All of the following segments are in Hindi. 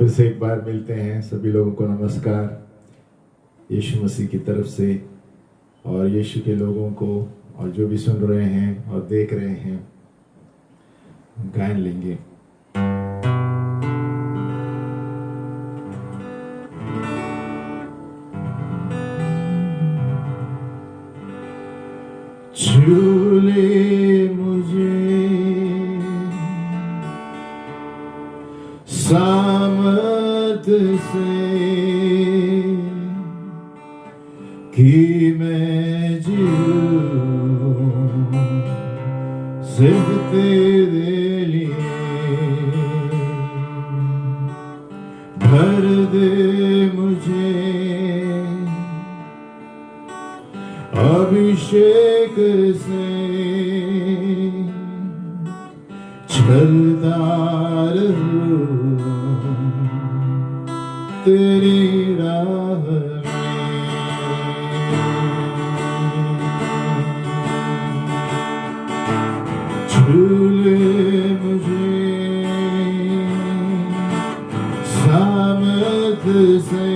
फिर से एक बार मिलते हैं। सभी लोगों को नमस्कार यीशु मसीह की तरफ से, और यीशु के लोगों को और जो भी सुन रहे हैं और देख रहे हैं, गायन लेंगे। छू ले मुझे सामर्थ से कि मैं जीऊं सिर्फ तेरे लिए। भर दे मुझे अभिषेक से, चलता रहूं तेरी राह में। छू ले मुझे सामर्थ से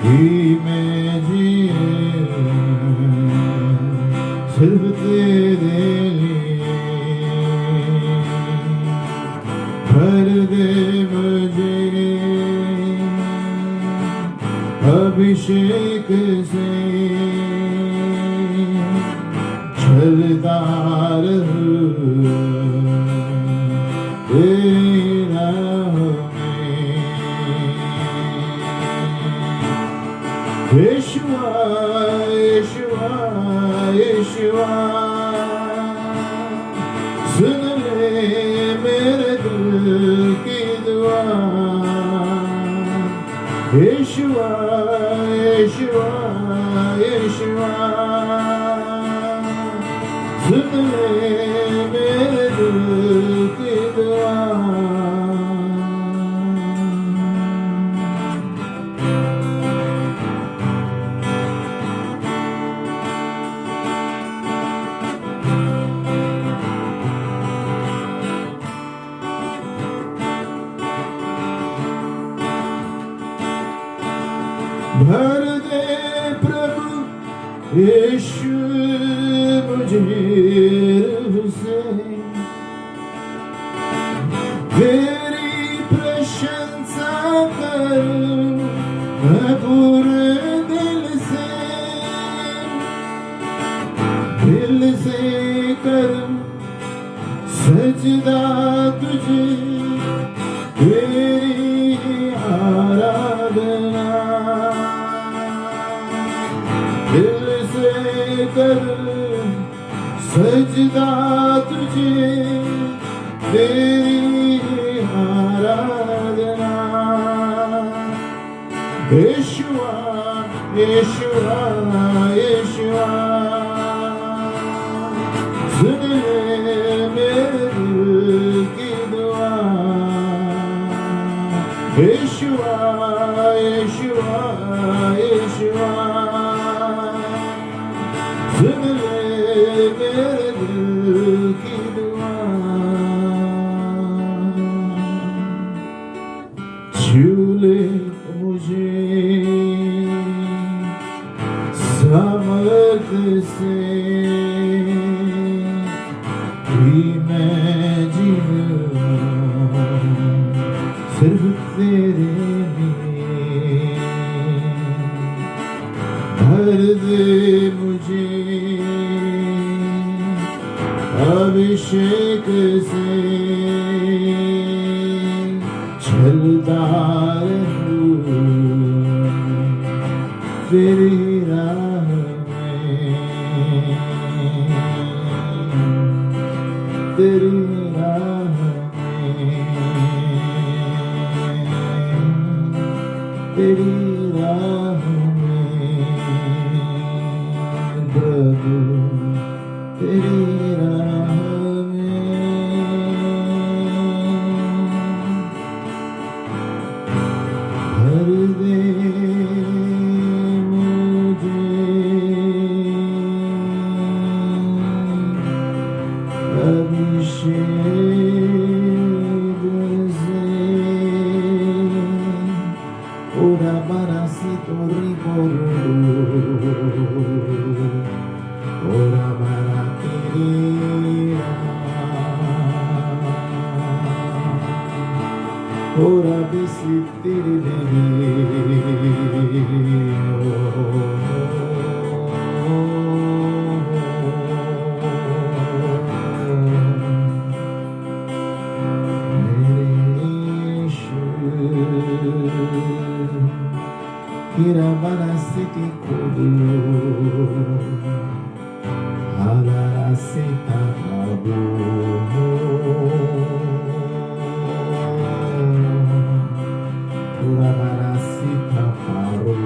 कि मैं जीऊं सिर्फ तेरे लिए। भर दे मुझे अभिषेक से, चलता रहूं तेरी राह में। यीशुआ यीशुआ यीशुआ, सुन ले मेरे दिल की दुआ। यीशुआ यीशुआ यीशुआ, सुन ले मेरे दिल की दुआ। भर दे प्रभु यीशु मुझे रूह से, तेरी प्रशंसा करूं मैं पूरे दिल से करूं सजदा तुझे, तेरी आराधना। दिल से करूं सजदा तुझे, तेरी आराधना। यीशुआ यीशुआ यीशुआ, सुन ले मेरे दिल की दुआ। यीशुआ यीशुआ यीशुआ, सुन ले मेरे दिल की दुआ। छू ले मुझे सामर्थ से कि मैं जीऊं सिर्फ तेरे लिए। भर दे मुझे अभिषेक से, चलता रहूं तेरी राह में, तेरी राह में, तेरी राह में प्रभु, तेरी राह में। भर दे मुझे अभिषेक marasito ricordo, ora maratira, ora visitiri Kirabarasiti kudu Halarasita kabu Kurabarasita paru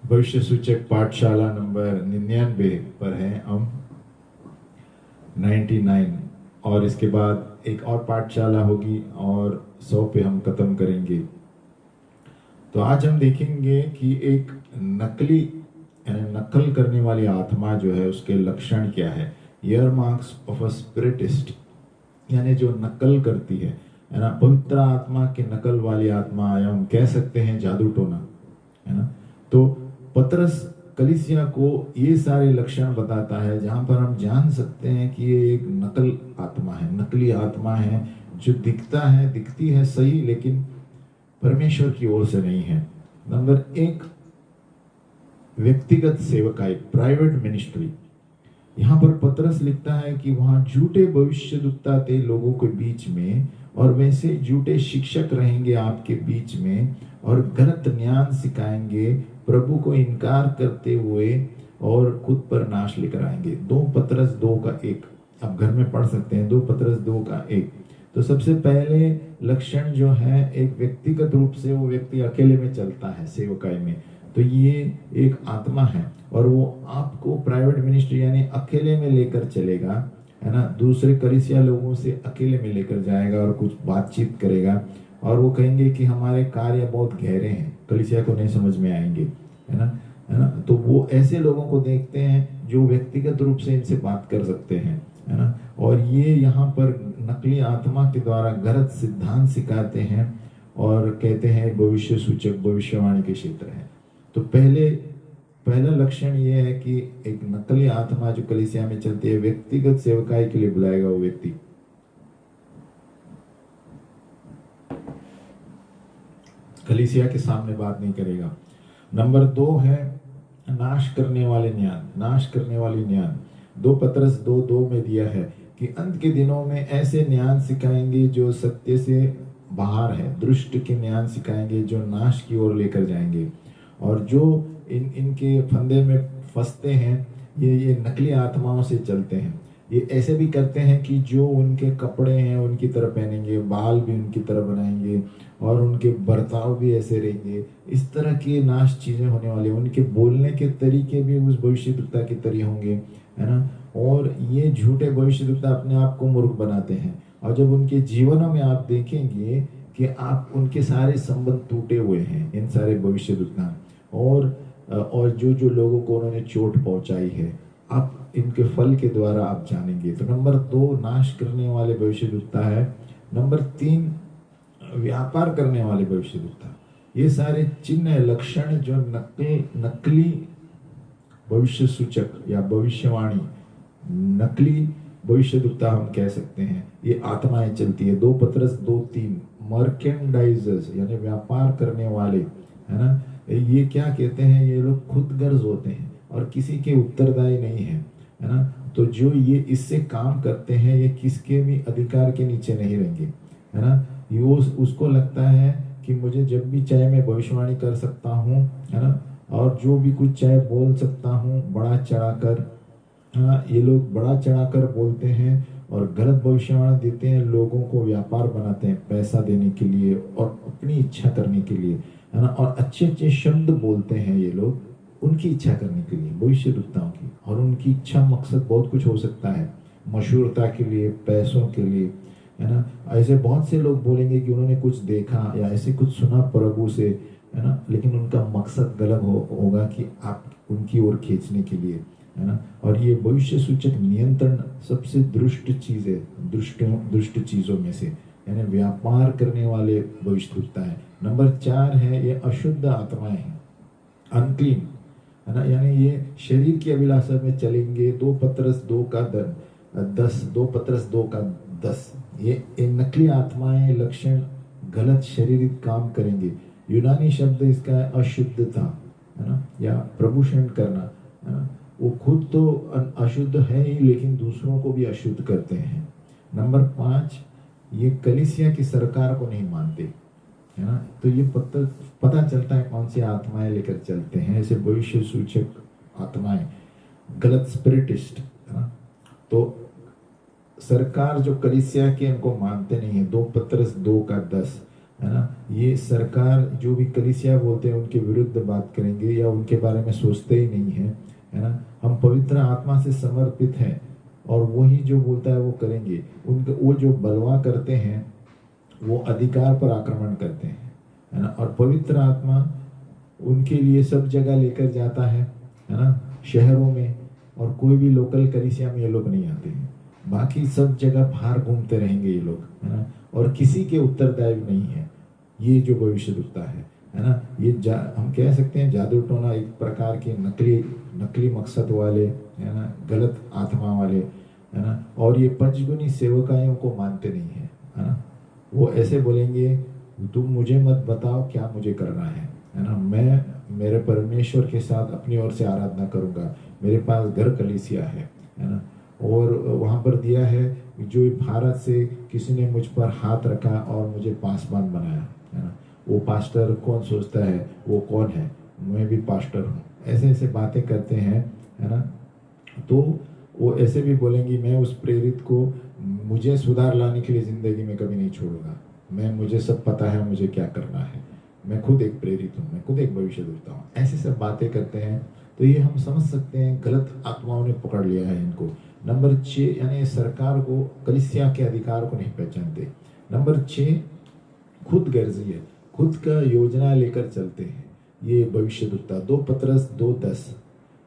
भविष्य सूचक पाठशाला नंबर 99 पर है हम 99 और इसके बाद एक और पाठशाला होगी और 100 पे हम खत्म करेंगे। तो आज हम देखेंगे कि एक नकली नकल करने वाली आत्मा जो है उसके लक्षण क्या है। ईयर मार्क्स ऑफ अ स्पिरिटिस्ट, यानी जो नकल करती है ना, पवित्र आत्मा की नकल वाली आत्मा, या हम कह सकते हैं जादू टोना, है ना। तो पतरस कलीसिया को ये सारे लक्षण बताता है जहां पर हम जान सकते हैं कि ये एक नकल आत्मा है, नकली आत्मा है जो दिखती है सही, लेकिन परमेश्वर की ओर से नहीं है। नंबर 1, व्यक्तिगत सेवकाई, प्राइवेट मिनिस्ट्री। यहाँ पर पतरस लिखता है कि वहां झूठे भविष्यद्वक्ता थे लोगों के बीच में, और वैसे झूठे शिक्षक रहेंगे आपके बीच में और गलत ज्ञान सिखाएंगे, प्रभु को इनकार करते हुए और खुद पर नाश लेकर आएंगे। 2 पतरस 2:1 आप घर में पढ़ सकते हैं। 2 पतरस 2:1। तो सबसे पहले लक्षण जो है, एक व्यक्तिगत रूप से वो व्यक्ति अकेले में चलता है सेवकाई में, तो ये एक आत्मा है और वो आपको प्राइवेट मिनिस्ट्री यानी अकेले में लेकर चलेगा, है ना। दूसरे कलीसिया लोगों से अकेले में लेकर जाएगा और कुछ बातचीत करेगा, और वो कहेंगे कि हमारे कार्य बहुत गहरे हैं, कलीसिया को नहीं समझ में आएंगे, है ना। तो वो ऐसे लोगों को देखते हैं जो व्यक्तिगत रूप से इनसे बात कर सकते हैं, है ना। और ये यहाँ पर नकली आत्मा के द्वारा गलत सिद्धांत सिखाते हैं और कहते हैं भविष्य सूचक, भविष्यवाणी के क्षेत्र है। तो पहला लक्षण ये है कि एक नकली आत्मा जो कलीसिया में चलती है, व्यक्तिगत सेवकाई के लिए बुलाएगा वो व्यक्ति। कलीसिया के सामने बात नहीं करेगा। नंबर 2 है नाश करने वाले ज्ञान, नाश करने वाली ज्ञान। 2 पतरस 2:2 में दिया है कि अंत के दिनों में ऐसे ज्ञान सिखाएंगे जो सत्य से बाहर है, दुष्ट के ज्ञान सिखाएंगे जो नाश की ओर लेकर जाएंगे। और जो इनके फंदे में फंसते हैं, ये नकली आत्माओं से चलते हैं। ये ऐसे भी करते हैं कि जो उनके कपड़े हैं उनकी तरह पहनेंगे, बाल भी उनकी तरह बनाएंगे और उनके बर्ताव भी ऐसे रहेंगे। इस तरह की नाश चीजें होने वाली, उनके बोलने के तरीके भी उस भविष्यद्वक्ता के तरीके होंगे, है ना। और ये झूठे भविष्यद्वक्ता अपने आप को मूर्ख बनाते हैं, और जब उनके जीवनों में आप देखेंगे कि आप उनके सारे संबंध टूटे हुए हैं, इन सारे भविष्यद्वक्ता और जो लोगों को उन्होंने चोट पहुंचाई है, आप इनके फल के द्वारा आप जानेंगे। तो नंबर 2 नाश करने वाले भविष्यद्वक्ता है। नंबर 3 व्यापार करने वाले भविष्यद्वक्ता। ये सारे चिन्ह लक्षण जो नकली भविष्य सूचक या भविष्यवाणी, नकली भविष्यद्वक्ता हम कह सकते हैं, ये आत्माएं चलती है। 2 पतरस 2:3 मर्केंडाइजर्स यानी व्यापार करने वाले, है ना। ये क्या कहते हैं, ये लोग खुद गर्ज होते हैं और किसी के उत्तरदायी नहीं है ना। तो जो ये इससे काम करते हैं, ये किसके भी अधिकार के नीचे नहीं रहेंगे, है ना। ये उसको लगता है कि मुझे जब भी चाहे मैं भविष्यवाणी कर सकता हूँ, है ना, और जो भी कुछ चाहे बोल सकता हूँ बढ़ा चढ़ाकर, है ना। ये लोग बढ़ा चढ़ाकर बोलते हैं और गलत भविष्यवाणी देते हैं, लोगों को व्यापार बनाते हैं पैसा देने के लिए और अपनी इच्छा करने के लिए, है ना। और अच्छे अच्छे शब्द बोलते हैं ये लोग उनकी इच्छा करने के लिए, भविष्यद्वक्ताओं की। और उनकी इच्छा मकसद बहुत कुछ हो सकता है, मशहूरता के लिए, पैसों के लिए, है ना। ऐसे बहुत से लोग बोलेंगे कि उन्होंने कुछ देखा या ऐसे कुछ सुना प्रभु से, है ना, लेकिन उनका मकसद गलत होगा कि आप उनकी ओर खींचने के लिए, है ना। और ये भविष्य सूचक नियंत्रण सबसे दुष्ट चीज है, दुष्ट चीजों में से, यानी व्यापार करने वाले भविष्यवक्ता है। नंबर 4 है ये अशुद्ध आत्माएं हैं, अनक्लीन, है ना, यानी ये शरीर की अभिलाषा में चलेंगे। 2 पत्रस 2 का 10, 2 पत्रस 2 का 10, ये नकली आत्माएं लक्षण गलत शारीरिक काम करेंगे। यूनानी शब्द इसका है अशुद्धता, है ना, या प्रभूषण करना, है ना। वो खुद तो अशुद्ध है ही, लेकिन दूसरों को भी अशुद्ध करते हैं। नंबर 5, ये कलीसिया की सरकार को नहीं मानते, है ना। तो ये पता चलता है कौन सी आत्माएं लेकर चलते हैं, ऐसे भविष्य सूचक आत्माएं, गलत स्पिरिटिस्ट, है ना। तो सरकार जो कलीसिया के उनको मानते नहीं है, 2 पत्रस 2 का 10, है ना। ये सरकार जो भी कलीसिया बोलते हैं उनके विरुद्ध बात करेंगे या उनके बारे में सोचते ही नहीं है ना। हम पवित्र आत्मा से समर्पित हैं और वही जो बोलता है वो करेंगे। उनके वो जो बलवा करते हैं वो अधिकार पर आक्रमण करते हैं, है ना। और पवित्र आत्मा उनके लिए सब जगह लेकर जाता है ना, शहरों में, और कोई भी लोकल कलीसिया में ये लोग नहीं आते हैं। बाकी सब जगह बाहर घूमते रहेंगे ये लोग, है ना, और किसी के उत्तरदायी नहीं है। ये जो भविष्य दुखता है ना, ये हम कह सकते हैं जादू टोना, एक प्रकार के नकली मकसद वाले, है ना, गलत आत्मा वाले, है ना। और ये पंचगुनी सेवकायों को मानते नहीं है ना। वो ऐसे बोलेंगे तुम मुझे मत बताओ क्या मुझे करना है ना, मैं मेरे परमेश्वर के साथ अपनी ओर से आराधना करूंगा। मेरे पास घर कलीसिया है ना, और वहाँ पर दिया है जो भारत से किसी ने मुझ पर हाथ रखा और मुझे पासवान बनाया, है ना। वो पास्टर कौन सोचता है वो कौन है, मैं भी पास्टर हूँ, ऐसे ऐसे बातें करते हैं, है ना। तो वो ऐसे भी बोलेंगे मैं उस प्रेरित को मुझे सुधार लाने के लिए ज़िंदगी में कभी नहीं छोड़ूंगा, मुझे सब पता है मुझे क्या करना है, मैं खुद एक प्रेरित हूँ, मैं खुद एक भविष्य देवता हूँ, ऐसे सब बातें करते हैं। तो ये हम समझ सकते हैं गलत आत्माओं ने पकड़ लिया है इनको। नंबर 6, यानी सरकार को, कलीसिया के अधिकार को नहीं पहचानते। नंबर 6, खुद गर्जी है, खुद का योजना लेकर चलते हैं, ये भविष्यद्वक्ता। 2 पत्रस 2:10,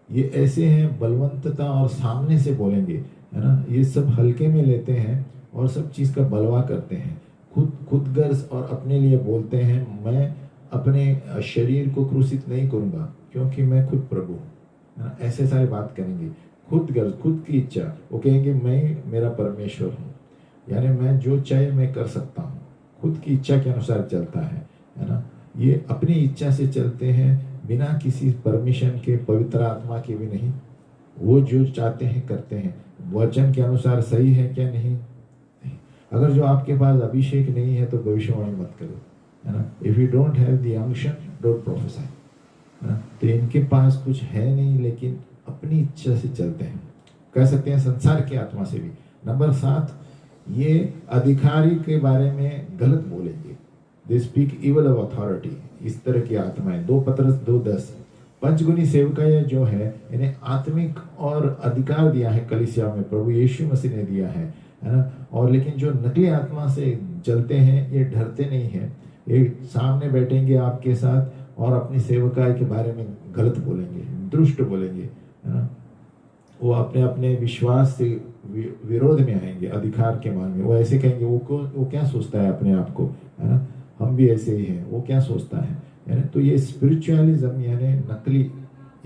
ये ऐसे हैं बलवंतता और सामने से बोलेंगे, है ना। ये सब हल्के में लेते हैं और सब चीज़ का बलवा करते हैं, खुद गर्ज, और अपने लिए बोलते हैं मैं अपने शरीर को क्रूसित नहीं करूँगा क्योंकि मैं खुद प्रभु हूँ, है ना। ऐसे सारे बात करेंगे, खुद गर्ज, खुद की इच्छा। वो कहेंगे मैं मेरा परमेश्वर हूँ, यानी मैं जो चाहे मैं कर सकता हूँ, खुद की इच्छा के अनुसार चलता है ना। ये अपनी इच्छा से चलते हैं, बिना किसी परमिशन के, पवित्र आत्मा के भी नहीं। वो जो चाहते हैं करते हैं, वचन के अनुसार सही है क्या नहीं। अगर जो आपके पास अभिषेक नहीं है तो भविष्यवाणी मत करो, है ना। If you don't have the unction don't prophesy, है ना। तो इनके पास कुछ है नहीं, लेकिन अपनी इच्छा से चलते हैं, कह सकते हैं संसार की आत्मा से भी। नंबर 7, ये अधिकारी के बारे में गलत बोलेंगे, they speak evil of authority, इस तरह की आत्माएं। 2 पत्रस 2:10, पंचगुनी सेवकाएं जो है इन्हें आत्मिक और अधिकार दिया है कलीसिया में, प्रभु यीशु मसीह ने दिया है ना। और लेकिन जो नकली आत्मा से चलते हैं ये डरते नहीं है, ये सामने बैठेंगे आपके साथ और अपनी सेवकाई के बारे में गलत बोलेंगे, दुष्ट बोलेंगे, है ना। वो अपने अपने विश्वास से विरोध में आएंगे, अधिकार के मान में। वो ऐसे कहेंगे वो क्या सोचता है अपने आप को, है ना, हम भी ऐसे ही हैं, वो क्या सोचता है ना। तो ये स्पिरिचुअलिज्म यानी नकली,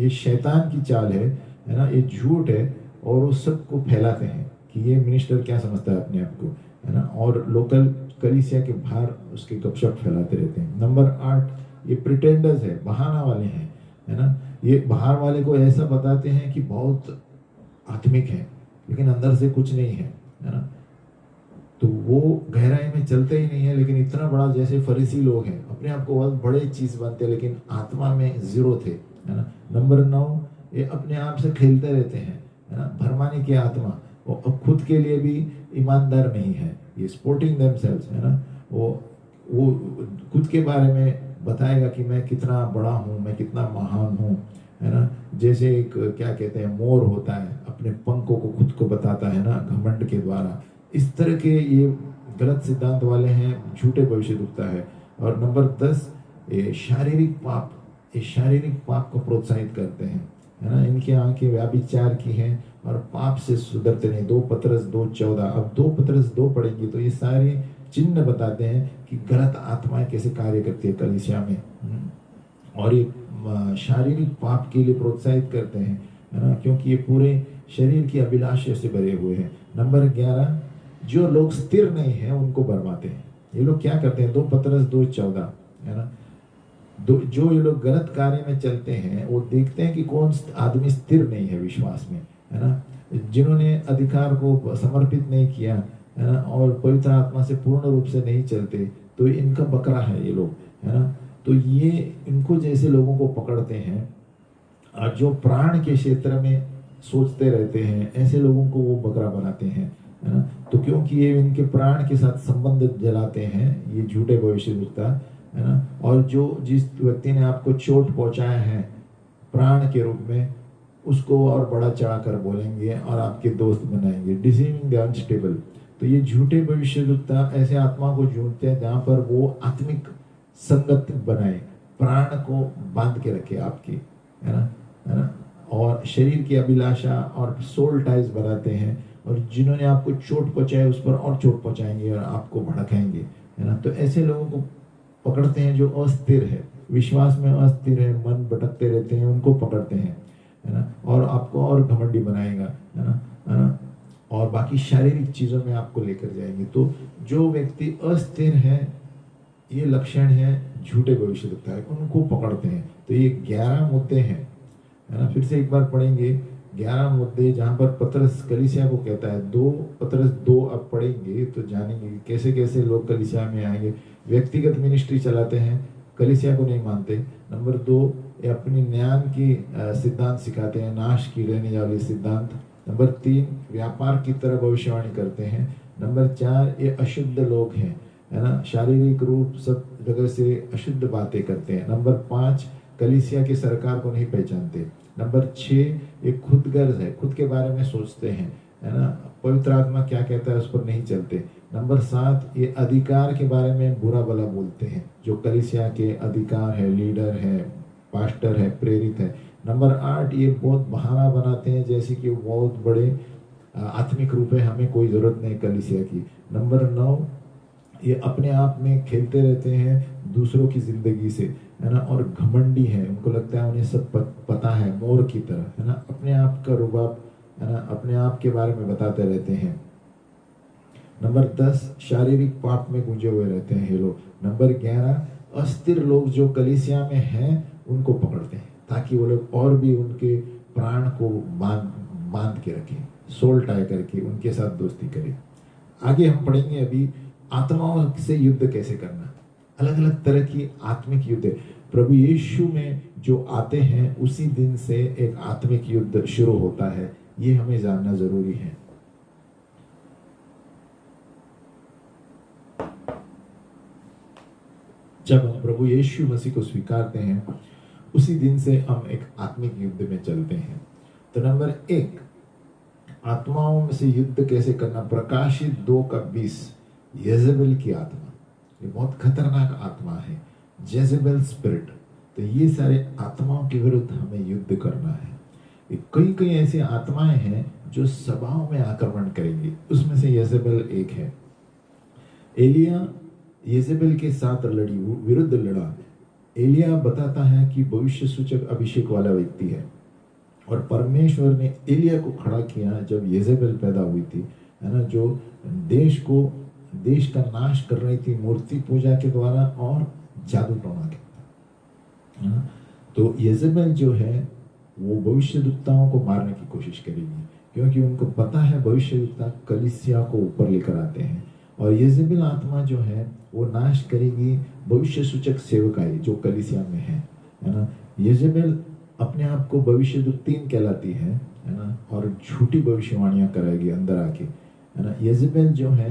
ये शैतान की चाल है ना, ये झूठ है, और वो सबको फैलाते हैं कि ये मिनिस्टर क्या समझता है अपने आप को, है ना। और लोकल कलीसिया के बाहर उसके गपशप फैलाते रहते हैं। नंबर 8, ये प्रिटेंडर्स है, बहाना वाले हैं, है ना। ये बाहर वाले को ऐसा बताते हैं कि बहुत आत्मिक है, लेकिन अंदर से कुछ नहीं है ना। तो वो गहराई में चलते ही नहीं है, लेकिन इतना बड़ा, जैसे फरीसी लोग हैं, अपने आप को बहुत बड़े चीज बनते हैं, लेकिन आत्मा में जीरो थे, है ना। नंबर 9, ये अपने आप से खेलते रहते हैं, है ना, भरमाने की आत्मा। वो अब खुद के लिए भी ईमानदार नहीं है, ये स्पोर्टिंग देमसेल्व्स, है ना। वो खुद के बारे में बताएगा कि मैं कितना बड़ा हूँ, मैं कितना महान हूँ, है ना। जैसे एक क्या कहते हैं, मोर होता है, अपने पंखों को खुद को बताता है ना, घमंड के द्वारा। इस तरह के ये गलत सिद्धांत वाले हैं, झूठे भविष्य दुखता है। और नंबर 10, ये शारीरिक पाप को प्रोत्साहित करते हैं, है ना। इनकी आंखें व्याभिचार की हैं और पाप से सुधरते नहीं। 2 पतरस 2:14। अब 2 पतरस 2 पढ़ेंगे तो ये सारे चिन्ह बताते हैं कि गलत आत्माएं कैसे कार्य करती है कलीसिया में, और ये शारीरिक पाप के लिए प्रोत्साहित करते हैं, है ना, क्योंकि ये पूरे शरीर की अभिलाषा से भरे हुए हैं। नंबर 11, जो लोग स्थिर नहीं है उनको बरमाते हैं। ये लोग क्या करते हैं? 2 पतरस 2:14, है ना। जो ये लोग गलत कार्य में चलते हैं वो देखते हैं कि कौन आदमी स्थिर नहीं है विश्वास में, है ना, जिन्होंने अधिकार को समर्पित नहीं किया, है ना, और पवित्र आत्मा से पूर्ण रूप से नहीं चलते, तो इनका बकरा है ये लोग, है ना। तो ये इनको जैसे लोगों को पकड़ते हैं, और जो प्राण के क्षेत्र में सोचते रहते हैं ऐसे लोगों को वो बकरा बनाते हैं, है ना। तो क्योंकि ये इनके प्राण के साथ संबंध जलाते हैं ये झूठे भविष्यद्वक्ता, है ना। और जिस व्यक्ति ने आपको चोट पहुंचाया है प्राण के रूप में, उसको और बड़ा चढ़ाकर बोलेंगे और आपके दोस्त बनाएंगे। Deceiving the unstable. तो ये झूठे भविष्यद्वक्ता ऐसे आत्मा को ढूंढते हैं जहां पर वो आत्मिक संगत बनाए, प्राण को बांध के रखे आपकी, है ना, और शरीर की अभिलाषा और सोल टाइज बनाते हैं, और जिन्होंने आपको चोट पहुंचाई उस पर और चोट पहुंचाएंगे और आपको भड़काएंगे, है ना। तो ऐसे लोगों को पकड़ते हैं जो अस्थिर है, विश्वास में अस्थिर है, मन भटकते रहते हैं, उनको पकड़ते हैं, है ना, और आपको और घमंडी बनाएगा, है ना, और बाकी शारीरिक चीजों में आपको लेकर जाएंगे। तो जो व्यक्ति अस्थिर है, ये लक्षण है झूठे भविष्यद्वक्ता है, उनको पकड़ते हैं। तो ये 11 मुद्दे हैं, है ना। फिर से एक बार पढ़ेंगे 11 मुद्दे, जहां पर पतरस कलीसिया को कहता है। 2 पतरस 2 अब पढ़ेंगे तो जानेंगे कि कैसे कैसे लोग कलीसिया में आएंगे। व्यक्तिगत मिनिस्ट्री चलाते हैं, कलीसिया को नहीं मानते। नंबर 2, ये अपनी ज्ञान की सिद्धांत सिखाते हैं, नाश की रहने वाले सिद्धांत। नंबर 3, व्यापार की तरह भविष्यवाणी करते हैं। नंबर 4, ये अशुद्ध लोग हैं, है ना, शारीरिक रूप सब जगह से अशुद्ध बातें करते हैं। नंबर 5, कलीसिया की सरकार को नहीं पहचानते। नंबर 6, ये खुदगर्ज है, खुद के बारे में सोचते हैं, है ना, पवित्र आत्मा क्या कहता है उस पर नहीं चलते। नंबर 7, ये अधिकार के बारे में बुरा भला बोलते हैं, जो कलीसिया के अधिकार है, लीडर है, पास्टर है, प्रेरित है। नंबर 8, ये बहुत बहाना बनाते हैं जैसे कि बहुत बड़े आत्मिक रूप है, हमें कोई जरूरत नहीं कलीसिया की। नंबर 9, ये अपने आप में खेलते रहते हैं दूसरों की जिंदगी से, है ना, और घमंडी है, उनको लगता है उन्हें सब पता है, मोर की तरह, है ना, अपने आप का रुबाब, है ना, अपने आप के बारे में बताते रहते हैं। नंबर 10, शारीरिक पाप में गुंजे हुए रहते हैं ये लोग। नंबर 11, अस्थिर लोग जो कलीसिया में हैं उनको पकड़ते हैं ताकि वो लोग और भी उनके प्राण को बांध के रखें, सोल टाई करके उनके साथ दोस्ती करें। आगे हम पढ़ेंगे अभी आत्माओं से युद्ध कैसे करना। अलग अलग तरह की आत्मिक युद्ध, प्रभु यीशु में जो आते हैं उसी दिन से एक आत्मिक युद्ध शुरू होता है, ये हमें जानना जरूरी है। जब हम प्रभु यीशु मसीह को स्वीकारते हैं उसी दिन से हम एक आत्मिक युद्ध में चलते हैं। तो नंबर 1, आत्माओं में से युद्ध कैसे करना। प्रकाशित 2:20, येजेबेल की आत्मा, ये बहुत खतरनाक आत्मा है, जेजेबेल स्पिरिट। तो ये सारे आत्माओं के विरुद्ध हमें युद्ध करना है। कई ऐसी आत्माएं हैं जो सभाओं में आक्रमण करेंगी, उसमें से येजेबेल एक है। एलिया येजेबेल के साथ विरुद्ध लड़ा। एलिया बताता है कि भविष्य सूचक अभिषेक वाला व्यक्ति है, और परमेश्वर ने एलिया को खड़ा किया जब येजेबेल पैदा हुई थी, है ना, जो देश का नाश कर रही थी मूर्ति पूजा के द्वारा और जादू टोना के द्वारा। तो येजेबेल जो है वो भविष्यद्वक्ताओं को मारने की कोशिश करेगी, क्योंकि उनको पता है भविष्यद्वक्ता कलीसिया को ऊपर लेकर आते हैं, और येजेबेल आत्मा जो है वो नाश करेगी भविष्य सूचक सेवकाई जो कलीसिया में है ना। येजेबेल अपने आप को भविष्यद्वक्तीन कहलाती है ना, और झूठी भविष्यवाणियां कराएगी अंदर आके, है ना। येजेबेल जो है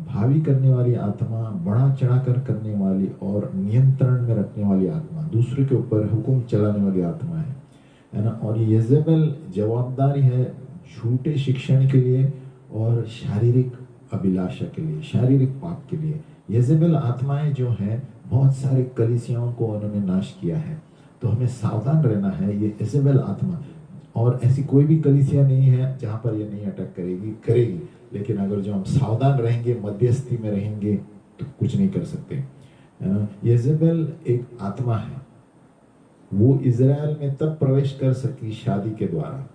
भावी करने वाली आत्मा, बढ़ा चढ़ाकर करने वाली और नियंत्रण में रखने वाली आत्मा, दूसरे के ऊपर हुक्म चलाने वाली आत्मा है ना। और येजेबेल जवाबदारी है झूठे शिक्षण के लिए और शारीरिक अभिलाषा के लिए, शारीरिक पाप के लिए। येजेबेल आत्माएं जो है बहुत सारे कलीसियाओं को उन्होंने नाश किया है। तो हमें सावधान रहना है, ये इजेबेल आत्मा, और ऐसी कोई भी कलीसिया नहीं है जहाँ पर ये नहीं अटैक करेगी। लेकिन अगर जो हम सावधान रहेंगे, मध्यस्थी में रहेंगे, तो कुछ नहीं कर सकते, है ना। इजेबेल एक आत्मा है, वो इज़राइल में तब प्रवेश कर सकी शादी के द्वारा।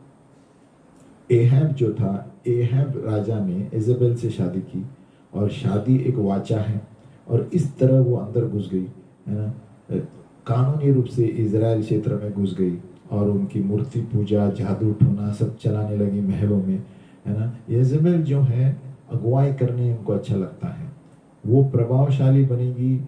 एहब जो था, एहब राजा ने इजेबेल से शादी की, और शादी एक वाचा है, और इस तरह वो अंदर घुस गई, है ना, कानूनी रूप से इज़राइल क्षेत्र में घुस गई, और उनकी मूर्ति पूजा, जादू टोना सब चलाने लगी महलों में, है ना। इजेबेल जो है, अगुवाई करने उनको अच्छा लगता है, वो प्रभावशाली बनेगी,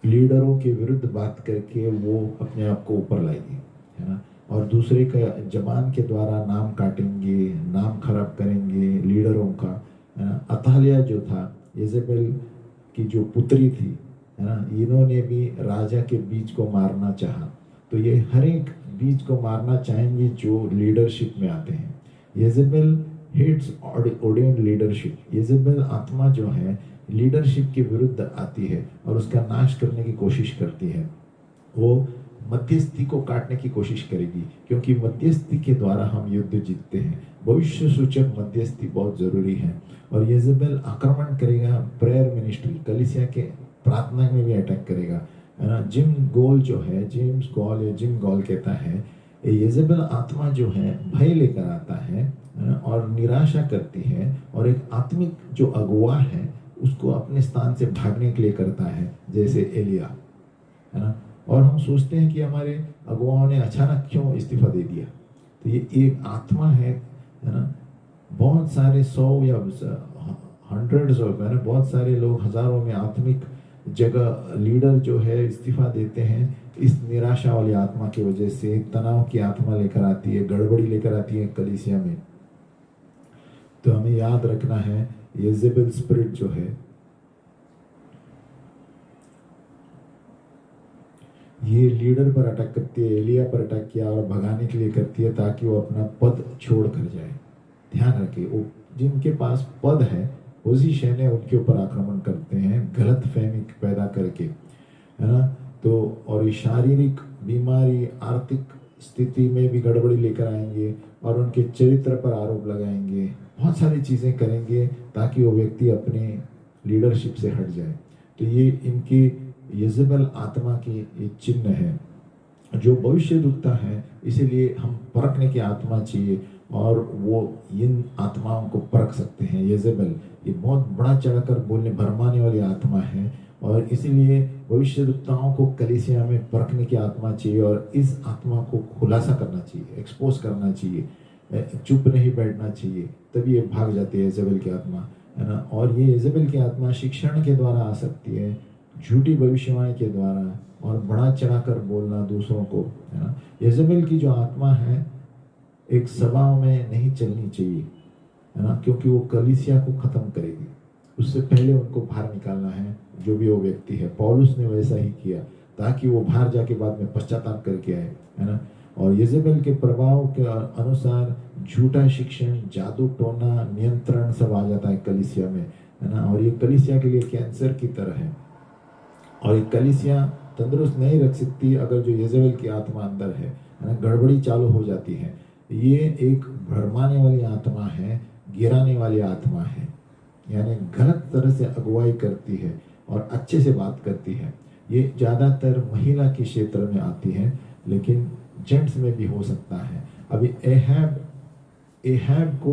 लीडरों के विरुद्ध बात करके वो अपने आप को ऊपर लाएगी, है ना, और दूसरे का जबान के द्वारा नाम काटेंगे, नाम खराब करेंगे लीडरों का, है ना। अतालिया जो था, इजेबेल की जो पुत्री थी, है ना, इन्होंने भी राजा के बीज को मारना चाहा। तो ये हर एक बीज को मारना चाहेंगे जो लीडरशिप में आते हैं। Jezebel hates ordained leadership. Jezebel आत्मा जो है लीडरशिप के विरुद्ध आती है और उसका नाश करने की कोशिश करती है। वो मध्यस्थी को काटने की कोशिश करेगी, क्योंकि मध्यस्थी के द्वारा हम युद्ध जीतते हैं। भविष्य सूचक मध्यस्थी बहुत जरूरी है। और इजेबेल आक्रमण करेगा प्रेयर मिनिस्ट्री, कलीसिया के प्रार्थना में भी अटैक करेगा, है ना। जेम्स गॉल कहता है, इजेबेल आत्मा जो है भय लेकर आता है ना, और निराशा करती है, और एक आत्मिक जो अगुवा है उसको अपने स्थान से भागने के लिए करता है, जैसे एलिया, है ना। और हम सोचते हैं कि हमारे अगुवाओं ने अचानक क्यों इस्तीफा दे दिया। तो ये एक आत्मा है ना। बहुत सारे 100 या हंड्रेड्स ऑफ, है ना, बहुत सारे लोग, हजारों में आत्मिक जगह लीडर जो है इस्तीफा देते हैं इस निराशा वाली आत्मा की वजह से। तनाव की आत्मा लेकर आती है, गड़बड़ी लेकर आती है कलीसिया में। तो हमें याद रखना है, इजेबेल स्पिरिट जो है ये लीडर पर अटैक करती है। एलिया पर अटैक किया और भगाने के लिए करती है, ताकि वो अपना पद छोड़ कर जाए। ध्यान रखिए, वो जिनके पास पद है, पोजीशन है, उनके ऊपर आक्रमण करते हैं गलत फहमी पैदा करके, है ना। तो और ये शारीरिक बीमारी, आर्थिक स्थिति में भी गड़बड़ी लेकर आएंगे, और उनके चरित्र पर आरोप लगाएंगे, बहुत सारी चीज़ें करेंगे ताकि वो व्यक्ति अपने लीडरशिप से हट जाए। तो ये इनकी इजेबेल आत्मा की एक चिन्ह है जो भविष्य दुखता है। इसीलिए हम परखने की आत्मा चाहिए, और वो इन आत्माओं को परख सकते हैं। इजेबेल ये बहुत बड़ा चढ़कर बोलने भरमाने वाली आत्मा है, और इसीलिए भविष्यद्वक्ताओं को कलीसिया में परखने की आत्मा चाहिए, और इस आत्मा को खुलासा करना चाहिए, एक्सपोज करना चाहिए, चुप नहीं बैठना चाहिए, तभी ये भाग जाती है इजेबेल की आत्मा, है ना। और ये इजेबेल की आत्मा शिक्षण के द्वारा आ सकती है, झूठी भविष्यवाणी के द्वारा, और बड़ा चढ़ाकर बोलना दूसरों को, है ना। इजेबेल की जो आत्मा है एक सभा में नहीं चलनी चाहिए, है ना, क्योंकि वो कलीसिया को खत्म करेगी। उससे पहले उनको बाहर निकालना है, जो भी वो व्यक्ति है। पौलुस ने वैसा ही किया, ताकि वो बाहर जाके बाद में पश्चाताप करके आए, है ना। और इजेबेल के प्रभाव के अनुसार झूठा शिक्षण, जादू टोना, नियंत्रण सब आ जाता है कलीसिया में, है ना। और ये कलीसिया के लिए कैंसर की तरह है, और ये कलीसिया तंदुरुस्त नहीं रख सकती अगर जो इजेबेल की आत्मा अंदर है ना, गड़बड़ी चालू हो जाती है। ये एक भरमाने वाली आत्मा है, गिराने वाली आत्मा है, यानी गलत तरह से अगुवाई करती है और अच्छे से बात करती है। ये ज़्यादातर महिला के क्षेत्र में आती है, लेकिन जेंट्स में भी हो सकता है। अभी एहब को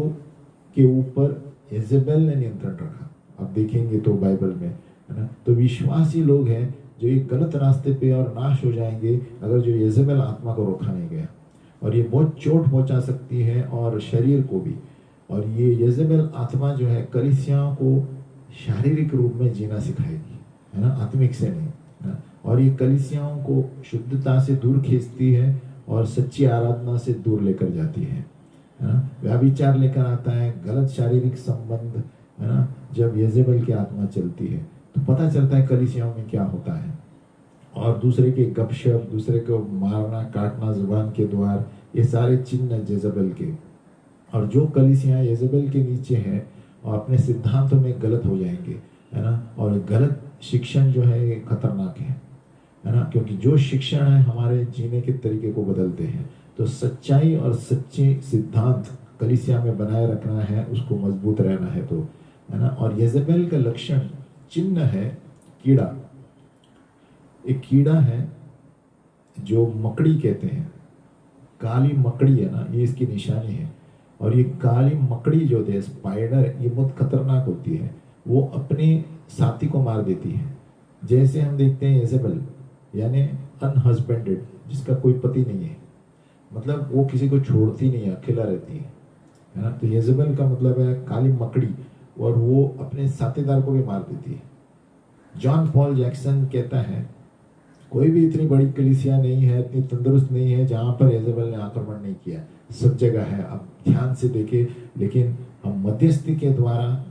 के ऊपर इजेबेल ने नियंत्रण रखा, आप देखेंगे तो बाइबल में, है ना। तो विश्वासी लोग हैं जो एक गलत रास्ते पे और नाश हो जाएंगे अगर जो इजेबेल आत्मा को रोका नहीं गया, और ये बहुत चोट पहुंचा सकती है और शरीर को भी। और ये इजेबेल आत्मा जो है कलीसियाओं को शारीरिक रूप में जीना सिखाएगी, है ना, आत्मिक से नहीं, है ना। और ये कलीसियाओं को शुद्धता से दूर खींचती है और सच्ची आराधना से दूर लेकर जाती है ना। व्याभिचार लेकर आता है, गलत शारीरिक संबंध, है ना। जब इजेबेल की आत्मा चलती है तो पता चलता है कलीसियाओं में क्या होता है, और दूसरे के गपशप, दूसरे को मारना काटना जुबान के द्वार, ये सारे चिन्ह इजेबेल के। और जो कलीसियां इजेबेल के नीचे हैं और अपने सिद्धांतों में गलत हो जाएंगे, है ना, और गलत शिक्षण जो है ये खतरनाक है ना, क्योंकि जो शिक्षण है हमारे जीने के तरीके को बदलते हैं। तो सच्चाई और सच्चे सिद्धांत कलीसिया में बनाए रखना है, उसको मजबूत रहना है, तो है ना। और येजेबेल का लक्षण चिन्ह है कीड़ा। एक कीड़ा है जो मकड़ी कहते हैं, काली मकड़ी है ना, ये इसकी निशानी है। और ये काली मकड़ी जो है स्पाइडर, ये बहुत खतरनाक होती है, वो अपने साथी को मार देती है। जैसे हम देखते हैं येजेबेल यानी अनहस्बेंडेड, जिसका कोई पति नहीं है, मतलब वो किसी को छोड़ती नहीं है, अकेला रहती है ना। तो येजेबेल का मतलब है काली मकड़ी, और वो अपने साथीदार को भी मार देती है। जॉन पॉल जैक्सन कहता है कोई भी इतनी बड़ी कलीसिया नहीं है, इतनी तंदुरुस्त नहीं है जहां पर येजेबेल ने आक्रमण नहीं किया। सब जगह है, आप ध्यान से देखें, लेकिन हम मध्यस्थी के द्वारा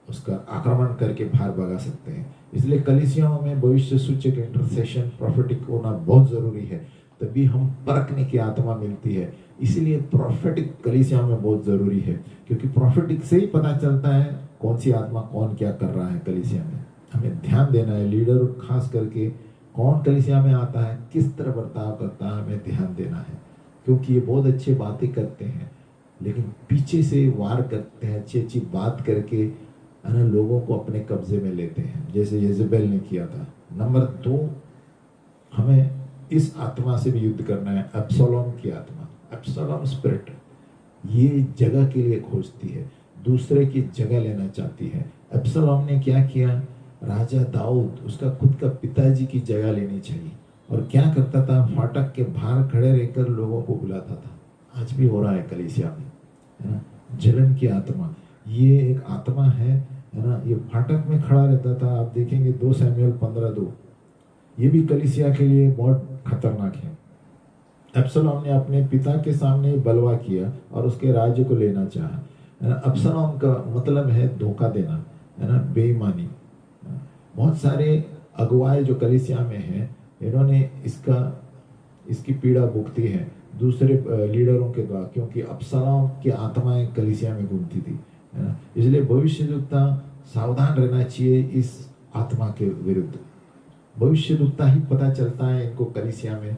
उसका आक्रमण करके बाहर भगा सकते हैं। इसलिए कलीसियाओं में भविष्य सूचक इंटरसेशन प्रोफेटिक होना बहुत जरूरी है, तभी हम परखने की आत्मा मिलती है। इसीलिए प्रोफेटिक कलीसियाओं में बहुत जरूरी है, क्योंकि प्रोफेटिक से ही पता चलता है कौन सी आत्मा कौन क्या कर रहा है कलीसिया में। हमें ध्यान देना है, लीडर खास करके कौन कलीसिया में आता है, किस तरह बर्ताव करता है, हमें ध्यान देना है। क्योंकि ये बहुत अच्छी बातें करते हैं, लेकिन पीछे से वार करते हैं, अच्छी अच्छी बात करके है ना, लोगों को अपने कब्जे में लेते हैं, जैसे येजेबेल ने किया था। नंबर 2, हमें इस आत्मा से भी युद्ध करना है, अब्सोलोम की आत्मा, अब्सोलोम स्पिरिट। ये जगह के लिए खोजती है, दूसरे की जगह लेना चाहती है। अब्सोलोम ने क्या किया, राजा दाऊद, उसका खुद का पिताजी की जगह लेनी चाहिए, और क्या करता था, फाटक के बाहर खड़े रहकर लोगों को बुलाता था। आज भी हो रहा है कलीसिया में, है ना। जलन की आत्मा, ये एक आत्मा है ना, ये फाटक में खड़ा रहता था। आप देखेंगे 2 सैमुएल 15:2, ये भी कलीसिया के लिए बहुत खतरनाक है। अब्सलोम ने अपने पिता के सामने बलवा किया और उसके राज्य को लेना चाहा, है ना। अब्सलोम का मतलब है धोखा देना, है ना, बेईमानी। बहुत सारे अगुवाए जो कलीसिया में हैं, इन्होंने इसकी पीड़ा भुगती है दूसरे लीडरों के द्वारा, क्योंकि अब्सलोम की आत्माएं कलीसिया में घूमती थी, है ना। इसलिए भविष्यद्वक्ता सावधान रहना चाहिए इस आत्मा के विरुद्ध। भविष्यद्वक्ता ही पता चलता है इनको कलीसिया में,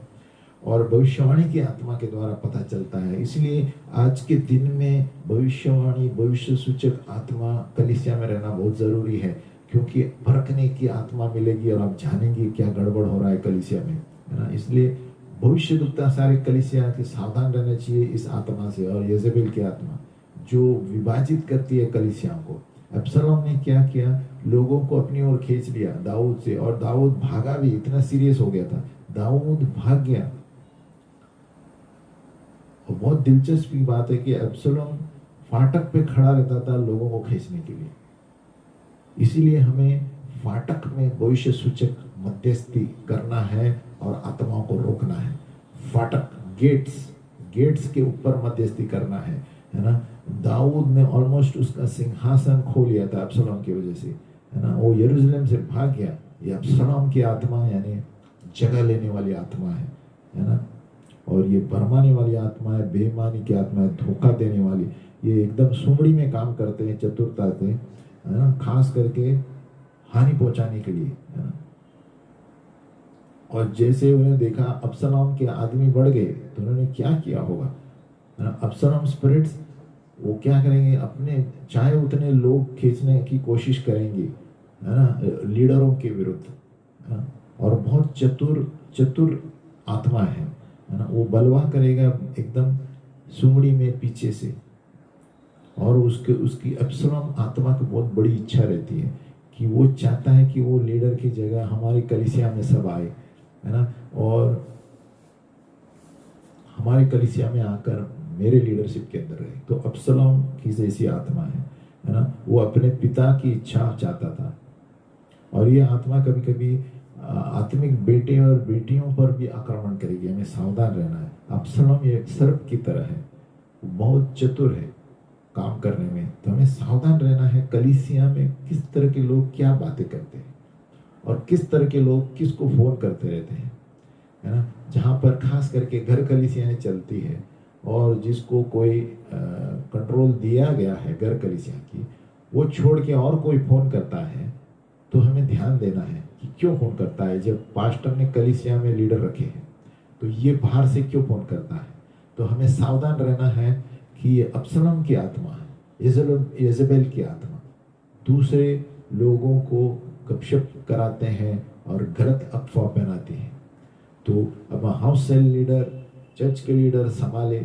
और भविष्यवाणी की आत्मा के द्वारा पता चलता है। इसलिए आज के दिन में भविष्यवाणी, भविष्य सूचक आत्मा कलीसिया में रहना बहुत जरूरी है, क्योंकि परखने की आत्मा मिलेगी और आप जानेंगे क्या गड़बड़ हो रहा है कलीसिया में, है ना। इसलिए भविष्यद्वक्ता सारे कलीसिया के सावधान रहना चाहिए इस आत्मा से, और येजेबेल की आत्मा जो विभाजित करती है कलीसियाओं को। अब्सलोम ने क्या किया, लोगों को अपनी ओर खींच लिया दाऊद से, और दाऊद भागा भी, इतना सीरियस हो गया था, दाऊद भाग गया। और बहुत दिलचस्प बात है कि अब्सलोम फाटक पे खड़ा रहता था लोगों को खींचने के लिए। इसीलिए हमें फाटक में भविष्य सूचक मध्यस्थी करना है और आत्माओं को रोकना है। फाटक, गेट्स के ऊपर मध्यस्थी करना है ना। दाऊद ने ऑलमोस्ट उसका सिंहासन खो लिया था अब्सलोम की वजह से, है ना। वो यरूशलेम से भाग गया। ये अब्सलोम की आत्मा यानी जगह लेने वाली आत्मा है ना। और ये भरमाने वाली आत्मा है, बेईमानी की आत्मा है, धोखा देने वाली। ये एकदम सुमड़ी में काम करते हैं, चतुरता से, है ना, खास करके हानि पहुंचाने के लिए, है ना। और जैसे उन्होंने देखा अब्सलोम के आदमी बढ़ गए, तो उन्होंने क्या किया होगा, है ना। अब्सलोम स्पिरिट्स वो क्या करेंगे, अपने चाहे उतने लोग खींचने की कोशिश करेंगे, है ना, लीडरों के विरुद्ध, है ना। और बहुत चतुर आत्मा है ना। वो बलवा करेगा एकदम सुमड़ी में पीछे से, और उसकी अब्सलोम आत्मा की बहुत बड़ी इच्छा रहती है कि वो चाहता है कि वो लीडर की जगह हमारी कलीसिया में सब आए, है ना, और हमारे कलीसिया में आकर मेरे लीडरशिप के अंदर रहे। तो अब्सलोम की जैसी आत्मा है ना। वो अपने पिता की इच्छा चाहता था, और ये आत्मा कभी कभी आत्मिक बेटे और बेटियों पर भी आक्रमण करेगी। हमें सावधान रहना है। अब्सलोम ये सर्प की तरह है, बहुत चतुर है काम करने में, तो हमें सावधान रहना है। कलीसिया में किस तरह के लोग क्या बातें करते हैं, और किस तरह के लोग किसको फोन करते रहते हैं, है ना। जहाँ पर खास करके घर कलीसियाएं चलती है, और जिसको कोई कंट्रोल दिया गया है घर कलीसिया की, वो छोड़ के और कोई फोन करता है, तो हमें ध्यान देना है कि क्यों फोन करता है। जब पास्टर ने कलीसिया में लीडर रखे हैं तो ये बाहर से क्यों फोन करता है। तो हमें सावधान रहना है कि ये अब्सलोम की आत्मा है, यजेबेल की आत्मा दूसरे लोगों को गपशप कराते हैं और गलत अफवाह पहनाते हैं। तो अब हाउस सेल लीडर, चर्च के लीडर संभाले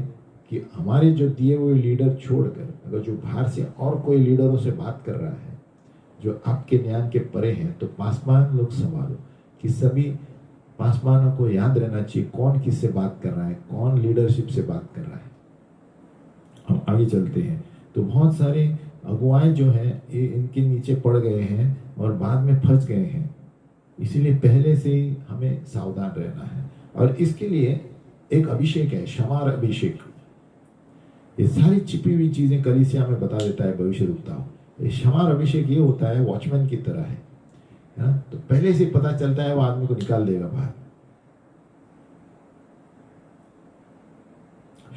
कि हमारे जो दिए हुए लीडर छोड़कर अगर जो बाहर से और कोई लीडरों से बात कर रहा है जो आपके ज्ञान के परे हैं, तो पासवान लोग संभालो कि सभी पासवानों को याद रहना चाहिए कौन किससे बात कर रहा है, कौन लीडरशिप से बात कर रहा है। हम आगे चलते हैं तो बहुत सारे अगुवाएं जो हैं ये इनके नीचे पड़ गए हैं और बाद में फंस गए हैं। इसीलिए पहले से ही हमें सावधान रहना है। और इसके लिए एक अभिषेक है, शमार अभिषेक। ये सारी छिपी हुई चीजें कलीसिया में बता देता है भविष्यद्वक्ता। ये शमार अभिषेक ये होता है वॉचमैन की तरह है ना। तो पहले से पता चलता है वो आदमी को निकाल देगा बाहर।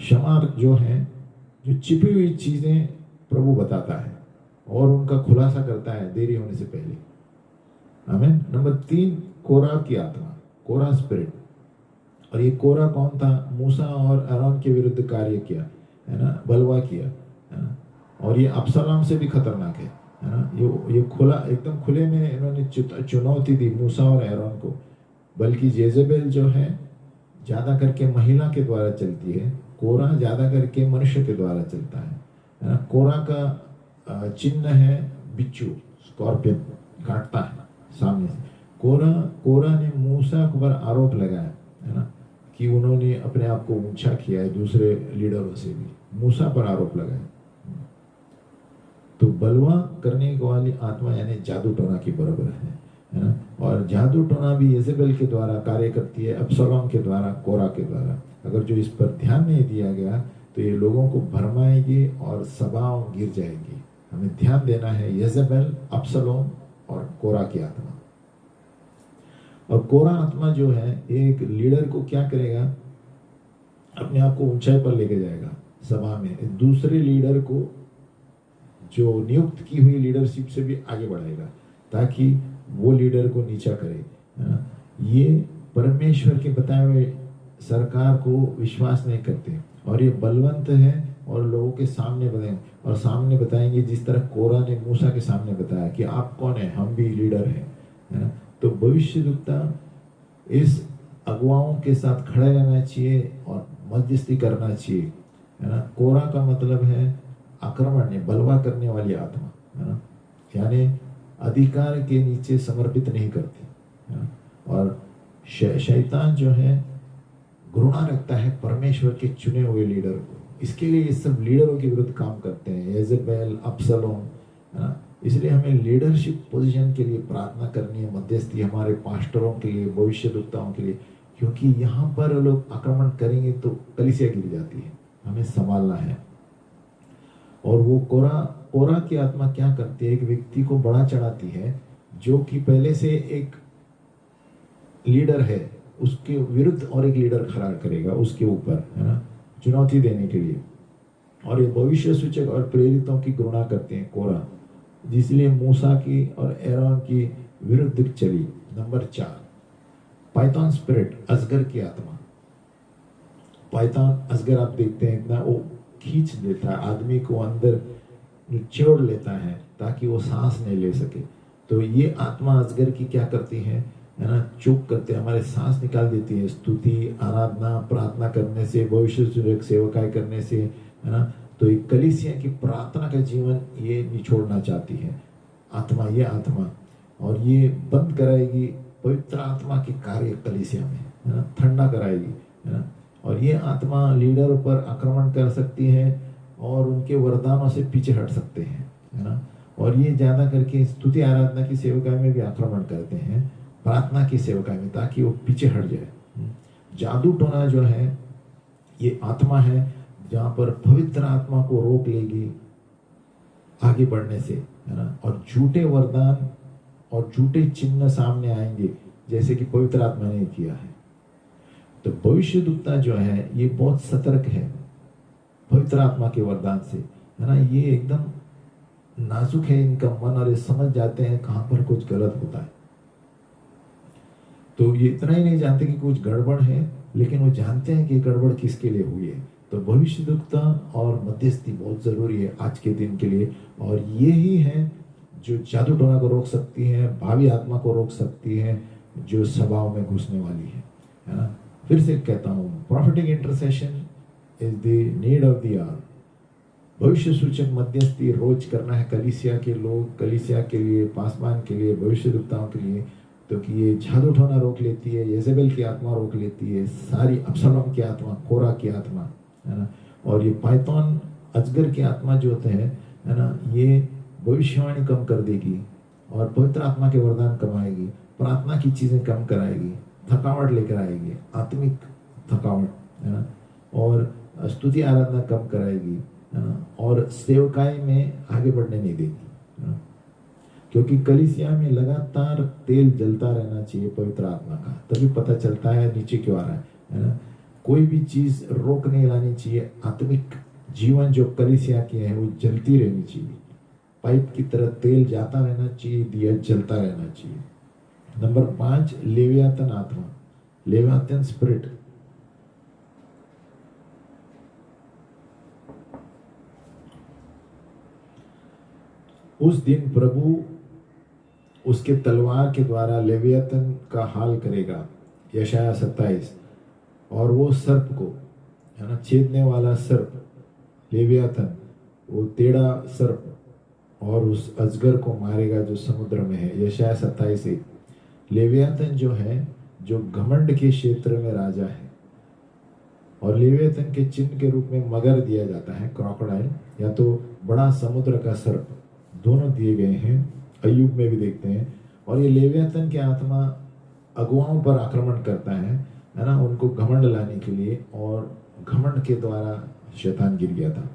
शमार जो है जो छिपी हुई चीजें प्रभु बताता है और उनका खुलासा करता है देरी होने से पहले। आमीन। नंबर 3, कोरा की आत्मा, कोरा स्पिरिट। और ये कोरा कौन था? मूसा और आरोन के विरुद्ध कार्य किया है ना, बलवा किया है ना। और ये अब्सलोम से भी खतरनाक है ना। ये खुला एकदम खुले में इन्होंने चुनौती दी मूसा और आरोन को। बल्कि जेजेबेल जो है ज्यादा करके महिला के द्वारा चलती है, कोरा ज्यादा करके मनुष्य के द्वारा चलता है ना। कोरा का चिन्ह है बिच्छू, स्कॉर्पियन काटता है सामने से। कोरा ने मूसा पर आरोप लगाया है ना कि उन्होंने अपने आप को ऊंचा किया है दूसरे लीडरों से भी, मूसा पर आरोप लगाया। तो बलवा करने वाली आत्मा यानी जादू टोना की बराबर है ना। और जादू टोना भी यजेबेल के द्वारा कार्य करती है, अब्सलोम के द्वारा, कोरा के द्वारा। अगर जो इस पर ध्यान नहीं दिया गया तो ये लोगों को भरमाएगी और सभाओं गिर जाएगी। हमें ध्यान देना है यजेबेल, अब्सलोम और कोरा की आत्मा। और कोरा आत्मा जो है एक लीडर को क्या करेगा, अपने आप को ऊंचाई पर लेके जाएगा सभा में, दूसरे लीडर को जो नियुक्त की हुई लीडरशिप से भी आगे बढ़ाएगा ताकि वो लीडर को नीचा करे। ये परमेश्वर के बताए हुए सरकार को विश्वास नहीं करते और ये बलवंत है और लोगों के सामने बताएंगे जिस तरह कोरा ने मूसा के सामने बताया कि आप कौन है, हम भी लीडर हैं, है ना। तो भविष्यद्वक्ता इस अगुवाओं के साथ खड़े रहना चाहिए और मध्यस्थी करना चाहिए, है ना। कोरा का मतलब है आक्रमण, बलवा करने वाली आत्मा, है ना, यानी अधिकार के नीचे समर्पित नहीं करती, है ना। और शैतान जो है घृणा रखता है परमेश्वर के चुने हुए लीडर को। इसके लिए ये सब लीडरों के विरुद्ध काम करते हैं, यजेबेल, अब्सलोम, है ना। इसलिए हमें लीडरशिप पोजीशन के लिए प्रार्थना करनी है, मध्यस्थी हमारे पास्टरों के लिए, भविष्यद्वक्ताओं के लिए, क्योंकि यहाँ पर लोग आक्रमण करेंगे तो कलीसिया गिर जाती है। हमें संभालना है। और वो कोरा की आत्मा क्या करती है, एक व्यक्ति को बड़ा चढ़ाती है जो कि पहले से एक लीडर है, उसके विरुद्ध और एक लीडर खड़ा करेगा उसके ऊपर, है ना, चुनौती देने के लिए। और ये भविष्य सूचक और प्रेरितों की घृणा करते हैं कोरा, जिसलिए मूसा की और एरोन की विरुद्ध चली। नंबर 4, पाइथन स्पिरिट, अजगर की आत्मा। पाइथन अजगर आप देखते हैं इतना वो खींच देता है आदमी को, अंदर निचोड़ लेता है ताकि वो सांस नहीं ले सके। तो ये आत्मा अजगर की क्या करती है ना, चुप करते हमारे सांस निकाल देती है। स्तुति, आराधना, प्रार्थना करने से, भविष्य सेवकाई करने से, है ना। तो एक कलीसिया की प्रार्थना का जीवन ये निचोड़ना चाहती है आत्मा, ये आत्मा। और ये बंद कराएगी पवित्र आत्मा के कार्य कलीसिया में, है ना, ठंडा कराएगी, है ना। और ये आत्मा लीडर पर आक्रमण कर सकती है और उनके वरदानों से पीछे हट सकते हैं, है ना। और ये ज्यादा करके स्तुति आराधना की सेवकाई में भी आक्रमण करते हैं, प्रार्थना की सेवकाई में, ताकि वो पीछे हट जाए। जादू टोना जो है ये आत्मा है जहाँ पर पवित्र आत्मा को रोक लेगी आगे बढ़ने से, है ना। और झूठे वरदान और झूठे चिन्ह सामने आएंगे जैसे कि पवित्र आत्मा ने किया है। तो भविष्यद्वक्ता जो है ये बहुत सतर्क है पवित्र आत्मा के वरदान से, है ना। ये एकदम नाजुक है इनका मन और ये समझ जाते हैं कहाँ पर कुछ गलत होता है। तो ये इतना ही नहीं जानते कि कुछ गड़बड़ है, लेकिन वो जानते हैं कि गड़बड़ किसके लिए हुई है। तो भविष्यद्वक्ता और मध्यस्थी बहुत जरूरी है आज के दिन के लिए, और ये ही है जो जादू टोना को रोक सकती है, भावी आत्मा को रोक सकती है जो स्वभाव में घुसने वाली है ना। फिर से कहता हूँ, prophetic intercession is the need of the hour. भविष्य सूचक मध्यस्थी रोज करना है कलीसिया के लोग, कलीसिया के लिए, पासवान के लिए, भविष्यद्वक्ताओं के लिए, तो कि ये जादू टोना रोक लेती है, येजेबेल की आत्मा रोक लेती है, सारी अब्सलोम की आत्मा, कोरा की आत्मा, है ना। और ये पाइथन अजगर की आत्मा जो होते हैं, है ना, ये भविष्यवाणी कम कर देगी और पवित्र आत्मा के वरदान कमाएगी, प्रार्थना की चीजें कम कराएगी, थकावट लेकर आएगी, आत्मिक थकावट, है ना, और स्तुति आराधना कम कराएगी, है ना, और सेवकाई में आगे बढ़ने नहीं देगी, है ना। क्योंकि कलीसिया में लगातार तेल जलता रहना चाहिए पवित्र आत्मा का, तभी पता चलता है नीचे क्यों आ रहा है ना। कोई भी चीज रोक नहीं लानी चाहिए। आत्मिक जीवन जो कलीसिया की है वो जलती रहनी चाहिए, पाइप की तरह तेल जाता रहना चाहिए, दिया जलता रहना चाहिए। नंबर 5, लेवियातन आत्मा, लेवियातन स्पिरिट। उस दिन प्रभु उसके तलवार के द्वारा लेवियातन का हाल करेगा, यशाया 27। और वो सर्प को, है ना, छेदने वाला सर्प लेवियातन, वो टेढ़ा सर्प, और उस अजगर को मारेगा जो समुद्र में है, यशाया 27। लेवियातन जो है, जो घमंड के क्षेत्र में राजा है, और लेवियातन के चिन्ह के रूप में मगर दिया जाता है, क्रोकोडाइल, या तो बड़ा समुद्र का सर्प, दोनों दिए गए हैं। अय्यूब में भी देखते हैं। और ये लेवियातन की आत्मा अगुवाओं पर आक्रमण करता है ना, उनको घमंड लाने के लिए, और घमंड के द्वारा शैतान गिर गया था।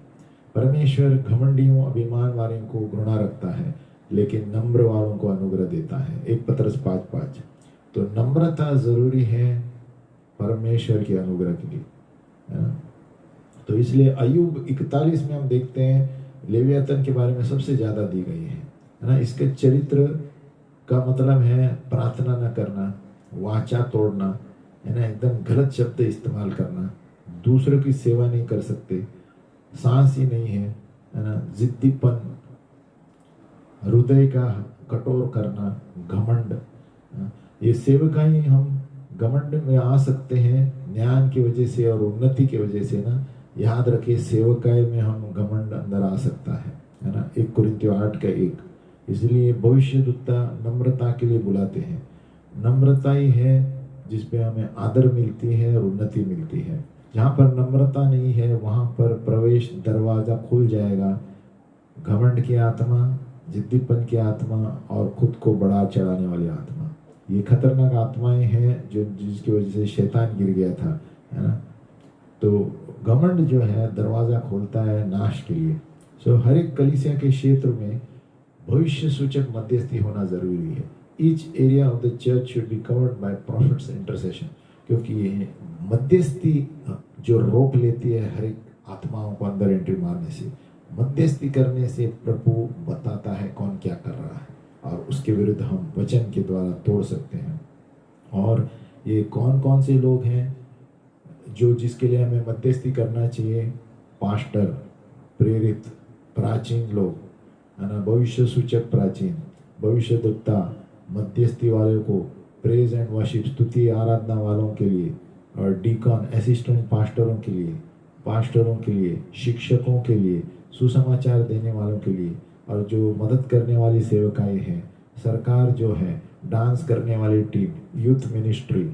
परमेश्वर घमंडियों, अभिमान वालों को घृणा रखता है, लेकिन नम्र वालों को अनुग्रह देता है, 1 पतरस 5:5। तो नम्रता जरूरी है परमेश्वर के अनुग्रह के लिए, है ना। तो इसलिए अय्यूब 41 में हम देखते हैं लेवियातन के बारे में सबसे ज्यादा दी गई है ना। इसके चरित्र का मतलब है प्रार्थना न करना, वाचा तोड़ना, है ना, एकदम गलत शब्द इस्तेमाल करना, दूसरों की सेवा नहीं कर सकते, सांस ही नहीं है ना, जिद्दीपन, हृदय का कठोर करना, घमंड। ये सेवकाई हम घमंड में आ सकते हैं ज्ञान की वजह से और उन्नति की वजह से ना। याद रखिए, सेवकाई में हम घमंड अंदर आ सकता है ना। 1 कुरिन्थियों 8:1। इसलिए भविष्यद्वक्ता नम्रता के लिए बुलाते हैं। नम्रता ही है जिसपे हमें आदर मिलती है और उन्नति मिलती है। जहाँ पर नम्रता नहीं है वहाँ पर प्रवेश दरवाजा खुल जाएगा घमंड की आत्मा, जिद्दीपन की आत्मा और खुद को बढ़ा चढ़ाने वाली आत्मा। ये खतरनाक आत्माएं हैं जो जिसकी वजह से शैतान गिर गया था, है ना। तो घमंड जो है दरवाजा खोलता है नाश के लिए। सो हर एक कलीसिया के क्षेत्र में भविष्य सूचक मध्यस्थी होना जरूरी है। Each area of the church should be covered by profits intercession, क्योंकि ये मध्यस्थी जो रोक लेती है हर एक आत्माओं को अंदर एंट्री मारने से। मध्यस्थी करने से प्रभु बताता है कौन क्या कर रहा है, और उसके विरुद्ध हम वचन के द्वारा तोड़ सकते हैं। और ये कौन कौन से लोग हैं जो जिसके लिए हमें मध्यस्थी करना चाहिए? पास्टर, प्रेरित, प्राचीन लोग, है ना, भविष्य सूचक प्राचीन, भविष्यद्वक्ता, मध्यस्थी वालों को, प्रेज एंड वर्शिप, स्तुति आराधना वालों के लिए, और डीकॉन, असिस्टेंट पास्टरों के लिए, शिक्षकों के लिए, सुसमाचार देने वालों के लिए, और जो मदद करने वाली सेवकाएं हैं, सरकार जो है, डांस करने वाली टीम, यूथ मिनिस्ट्री,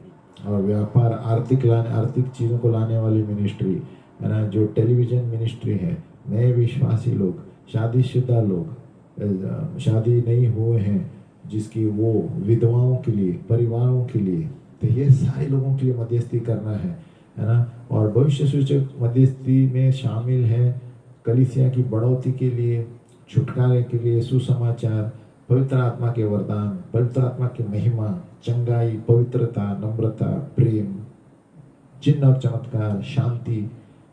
और व्यापार, आर्थिक चीज़ों को लाने वाली मिनिस्ट्री, है ना, जो टेलीविज़न मिनिस्ट्री है, नए विश्वासी लोग, शादीशुदा लोग, शादी नहीं हुए हैं जिसकी, वो विधवाओं के लिए, परिवारों के लिए, तो ये सारे लोगों के लिए मध्यस्थी करना है ना। और भविष्य सूचक मध्यस्थी में शामिल है कलीसिया की बढ़ोतरी के लिए, छुटकारे के लिए, सुसमाचार, पवित्र आत्मा के वरदान, पवित्र आत्मा की महिमा, चंगाई, पवित्रता, नम्रता, प्रेम, चिन्ह और चमत्कार, शांति,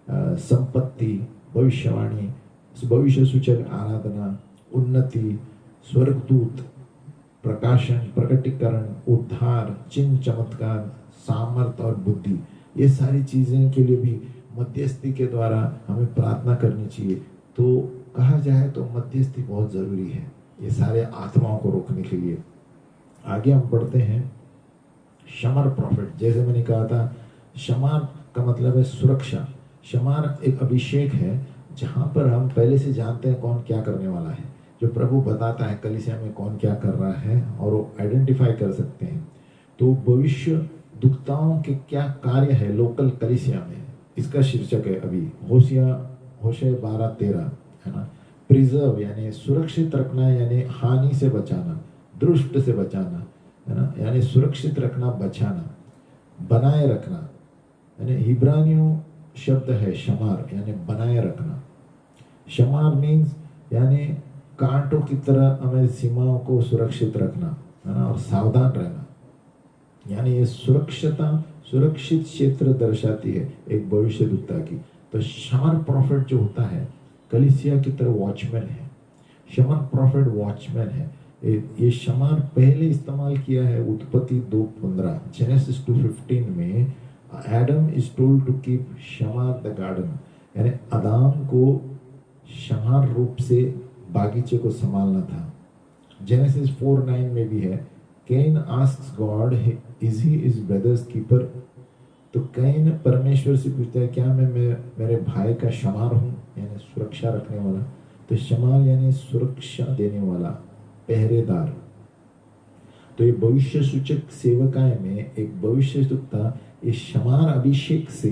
संपत्ति, भविष्यवाणी, भविष्य सूचक आराधना, उन्नति, स्वर्गदूत, प्रकाशन, प्रकटीकरण, उद्धार, चिन्ह, चमत्कार, सामर्थ और बुद्धि, ये सारी चीजें के लिए भी मध्यस्थी के द्वारा हमें प्रार्थना करनी चाहिए। तो कहा जाए तो मध्यस्थी बहुत जरूरी है ये सारे आत्माओं को रोकने के लिए। आगे हम पढ़ते हैं शमर प्रॉफिट। जैसे मैंने कहा था, शमार का मतलब है सुरक्षा। शमार एक अभिषेक है जहां पर हम पहले से जानते हैं कौन क्या करने वाला है। जो प्रभु बताता है कलीसिया में कौन क्या कर रहा है और वो आइडेंटिफाई कर सकते हैं। तो भविष्य दुक्ताओं के क्या कार्य है लोकल कलीसिया में, इसका शीर्षक है अभी होशे 12:13 है ना। प्रिजर्व यानी सुरक्षित रखना, यानी हानि से बचाना, दुष्ट से बचाना है ना, यानी सुरक्षित रखना, बचाना, बनाए रखना, यानी हिब्रानियों शब्द है शमार, यानी बनाए रखना। शमार मीन्स यानी कांटों की तरह हमें सीमाओं को सुरक्षित रखना है ना, और सावधान रहना, यानी ये सुरक्षित क्षेत्र दर्शाती है एक भविष्यद्वक्ता की। तो शमर प्रॉफिट जो होता है कलीसिया की तरह वॉचमैन है। शमर प्रॉफिट वॉचमैन है। ये शमर पहले इस्तेमाल किया है उत्पत्ति 2:15, जेनेसिस 2:15 में Adam is told to keep शमर द गार्डन, यानी आदम को शमर रूप से बागीचे को संभालना था। जेनेसिस 4:9 में भी है, can asks God is he is brothers keeper. तो कैन परमेश्वर से पूछता है क्या मैं मेरे भाई का शमार हूँ, यानी सुरक्षा रखने वाला। तो शमार यानी सुरक्षा देने वाला, पहरेदार। तो ये भविष्य सूचक सेवकाएं में एक भविष्यद्वक्ता इस शमार अभिषेक से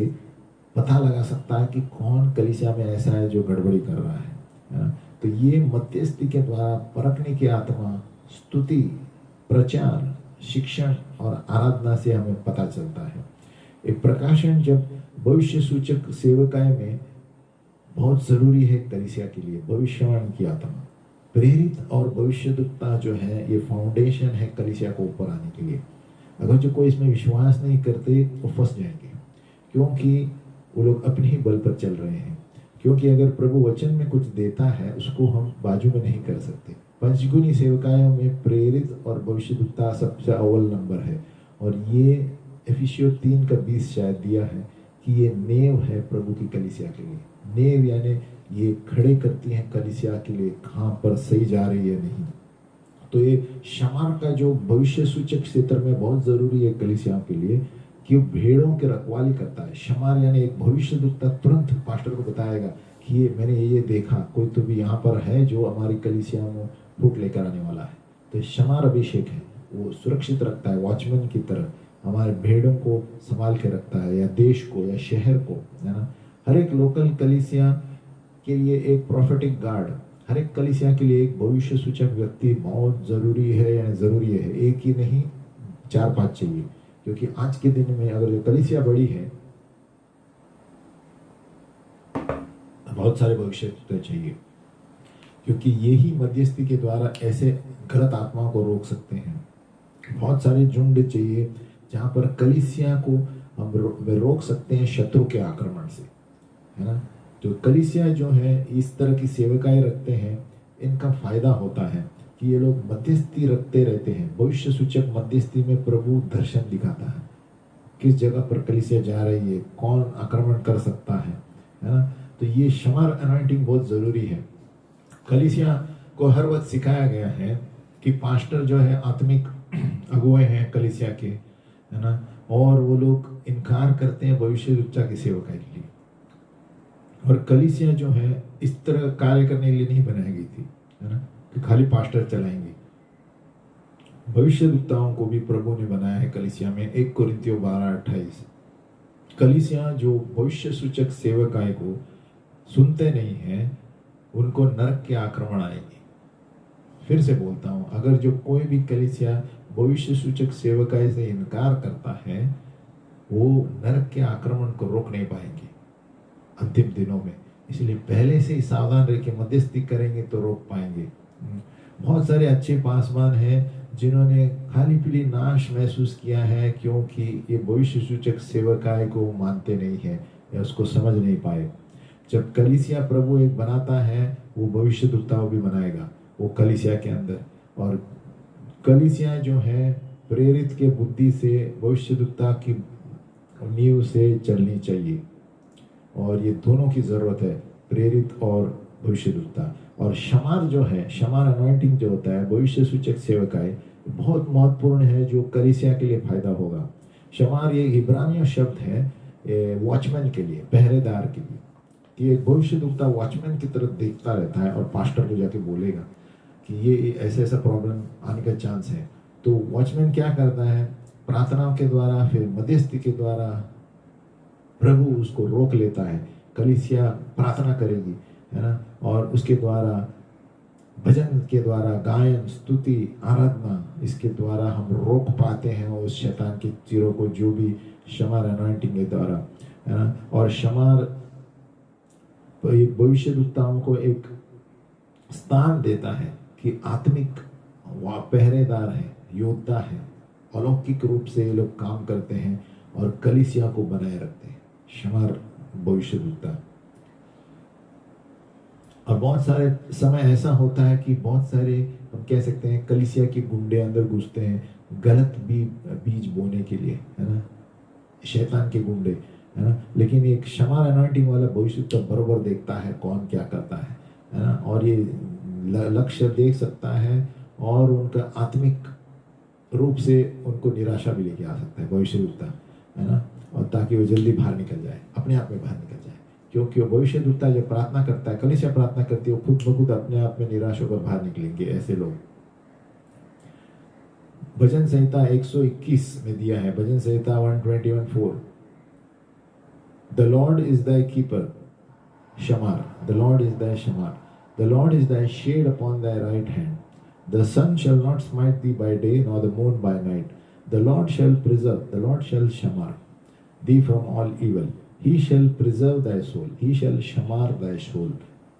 पता लगा सकता है कि कौन कलीसिया में ऐसा है जो गड़बड़ी कर रहा है ना? तो ये मध्यस्थी के द्वारा परखने की आत्मा, स्तुति, प्रचार, शिक्षण और आराधना से हमें पता चलता है। एक प्रकाशन जब भविष्य सूचक सेवकाएं में बहुत जरूरी है कलीसिया के लिए। भविष्यवाणी की आत्मा, प्रेरित और भविष्यद्वक्ता जो है ये फाउंडेशन है कलीसिया को ऊपर आने के लिए। अगर जो कोई इसमें विश्वास नहीं करते वो फंस जाएंगे, क्योंकि वो लोग अपने ही बल पर चल रहे हैं। क्योंकि अगर प्रभु वचन में कुछ देता है उसको हम बाजू में नहीं कर सकते। पंचगुनी सेवकायों में प्रेरित और भविष्यद्वक्ता सबसे अव्वल नंबर है। और ये एफिसियों 3:20 शायद दिया है कि ये नेव है प्रभु की कलीसिया के लिए। नेव यानी ये खड़े करती हैं कलीसिया के लिए कहाँ पर सही जा रही है नहीं। तो ये शमार का जो भविष्य सूचक क्षेत्र में बहुत जरूरी है कलीसिया के लिए कि वो भेड़ों की रखवाली करता है। शमार यानी एक भविष्यद्वक्ता तुरंत पास्टर को बताएगा कि ये मैंने ये देखा, कोई तो भी यहाँ पर है जो हमारी कलीसिया में फूट लेकर आने वाला है। तो शमार अभिषेक है, वो सुरक्षित रखता है, वॉचमैन की तरह हमारे भेड़ों को संभाल के रखता है, या देश को या शहर को, है ना। हर एक लोकल कलीसिया के लिए एक प्रोफेटिक गार्ड, हर एक कलीसिया के लिए एक भविष्य सूचक व्यक्ति बहुत जरूरी है, या जरूरी है। एक ही नहीं, 4-5 चाहिए। क्योंकि आज के दिन में अगर जो कलीसिया बड़ी है बहुत सारे भविष्य चाहिए, क्योंकि यही मध्यस्थी के द्वारा ऐसे गलत आत्माओं को रोक सकते हैं। बहुत सारे झुंड चाहिए जहां पर कलीसिया को हम रोक सकते हैं शत्रु के आक्रमण से, है ना। तो कलीसिया जो है इस तरह की सेवकाएं रखते हैं, इनका फायदा होता है कि ये लोग मध्यस्थी रखते रहते हैं। भविष्य सूचक मध्यस्थी में प्रभु दर्शन दिखाता है, किस जगह पर कलीसिया जा रही है, कौन आक्रमण कर सकता है ना। तो ये शमार अनॉइंटिंग बहुत जरूरी है। कलीसिया को हर वक्त सिखाया गया है कि पास्टर जो है आत्मिक अगुए हैं कलीसिया के, है ना, और वो लोग इनकार करते हैं भविष्यद्वक्ता की सेवकाई के लिए। और कलीसिया जो है इस तरह कार्य करने के लिए नहीं बनाई गई थी, है ना, कि खाली पास्टर चलाएंगे। भविष्यद्वक्ताओं को भी प्रभु ने बनाया है कलीसिया में। 1 कोरिन्थियों 12:28। कलीसिया जो भविष्य सूचक सेवकाई को सुनते नहीं है उनको नरक के आक्रमण आएंगे। फिर से बोलता हूं, अगर जो कोई भी कलीसिया भविष्य सूचक सेवकाई से इनकार करता है वो नरक के आक्रमण को रोक नहीं पाएंगे अंतिम दिनों में। इसलिए पहले से ही सावधान रह के मध्यस्थी करेंगे तो रोक पाएंगे। बहुत सारे अच्छे पासवान हैं जिन्होंने खाली पीली नाश महसूस किया है, क्योंकि ये भविष्य सूचक सेवकाई को मानते नहीं है या उसको समझ नहीं पाए। जब कलीसिया प्रभु एक बनाता है वो भविष्यद्वक्ताओं भी बनाएगा। वो कलीसिया के अंदर। और कलीसिया जो है प्रेरित के बुद्धि से भविष्यद्वक्ता की नींव से चलनी चाहिए, और ये दोनों की जरूरत है, प्रेरित और भविष्यद्वक्ता। और शमार जो है, शमार अनॉइंटिंग जो होता है, भविष्य सूचक सेवकाई, बहुत महत्वपूर्ण है जो कलीसिया के लिए फायदा होगा। शमार ये इब्रानिया शब्द है वॉचमैन के लिए, पहरेदार के लिए, कि एक भविष्यद्वक्ता वॉचमैन की तरफ देखता रहता है और पास्टर को जाके बोलेगा कि ये ऐसा ऐसा प्रॉब्लम आने का चांस है। तो वॉचमैन क्या करता है, प्रार्थनाओं के द्वारा, फिर मध्यस्थी के द्वारा प्रभु उसको रोक लेता है। कलीसिया प्रार्थना करेगी, है ना, और उसके द्वारा, भजन के द्वारा, गायन, स्तुति, आराधना, इसके द्वारा हम रोक पाते हैं उस शैतान के तीरों को, जो भी शमार अनॉइंटिंग के द्वारा, है ना। और शमार भविष्यद्वक्ताओं को एक स्थान देता है कि आत्मिक पहरेदार है, योद्धा है, अलौकिक रूप से ये लोग काम करते हैं और कलीसिया को बनाए रखते हैं, शमार भविष्यद्वक्ता। और बहुत सारे समय ऐसा होता है कि बहुत सारे, हम कह सकते हैं, कलीसिया के गुंडे अंदर घुसते हैं गलत बीज बोने के लिए, है ना, शैतान के गुंडे, है ना। लेकिन एक शमार अनॉइंटिंग वाला भविष्यद्वक्ता बरोबर देखता है कौन क्या करता है ना, और ये लक्ष्य देख सकता है और उनका आत्मिक रूप से उनको निराशा भी लेके आ सकता है भविष्यद्वक्ता, है ना, और ताकि वो जल्दी बाहर निकल जाए, अपने आप में बाहर निकल जाए। क्योंकि वो भविष्यद्वक्ता जब प्रार्थना करता है, कलीसिया प्रार्थना करती है, वो खुद ब खुद अपने आप में निराश होकर बाहर निकलेंगे ऐसे लोग। भजन संहिता 121 में दिया है, भजन संहिता 121:4, the Lord is thy keeper, शमार, the Lord is thy शमार, the Lord is thy shade upon thy right hand, the sun shall not smite thee by day, nor the moon by night, the Lord shall preserve, the Lord shall shamar thee from all evil, he shall preserve thy soul, he shall shamar thy soul,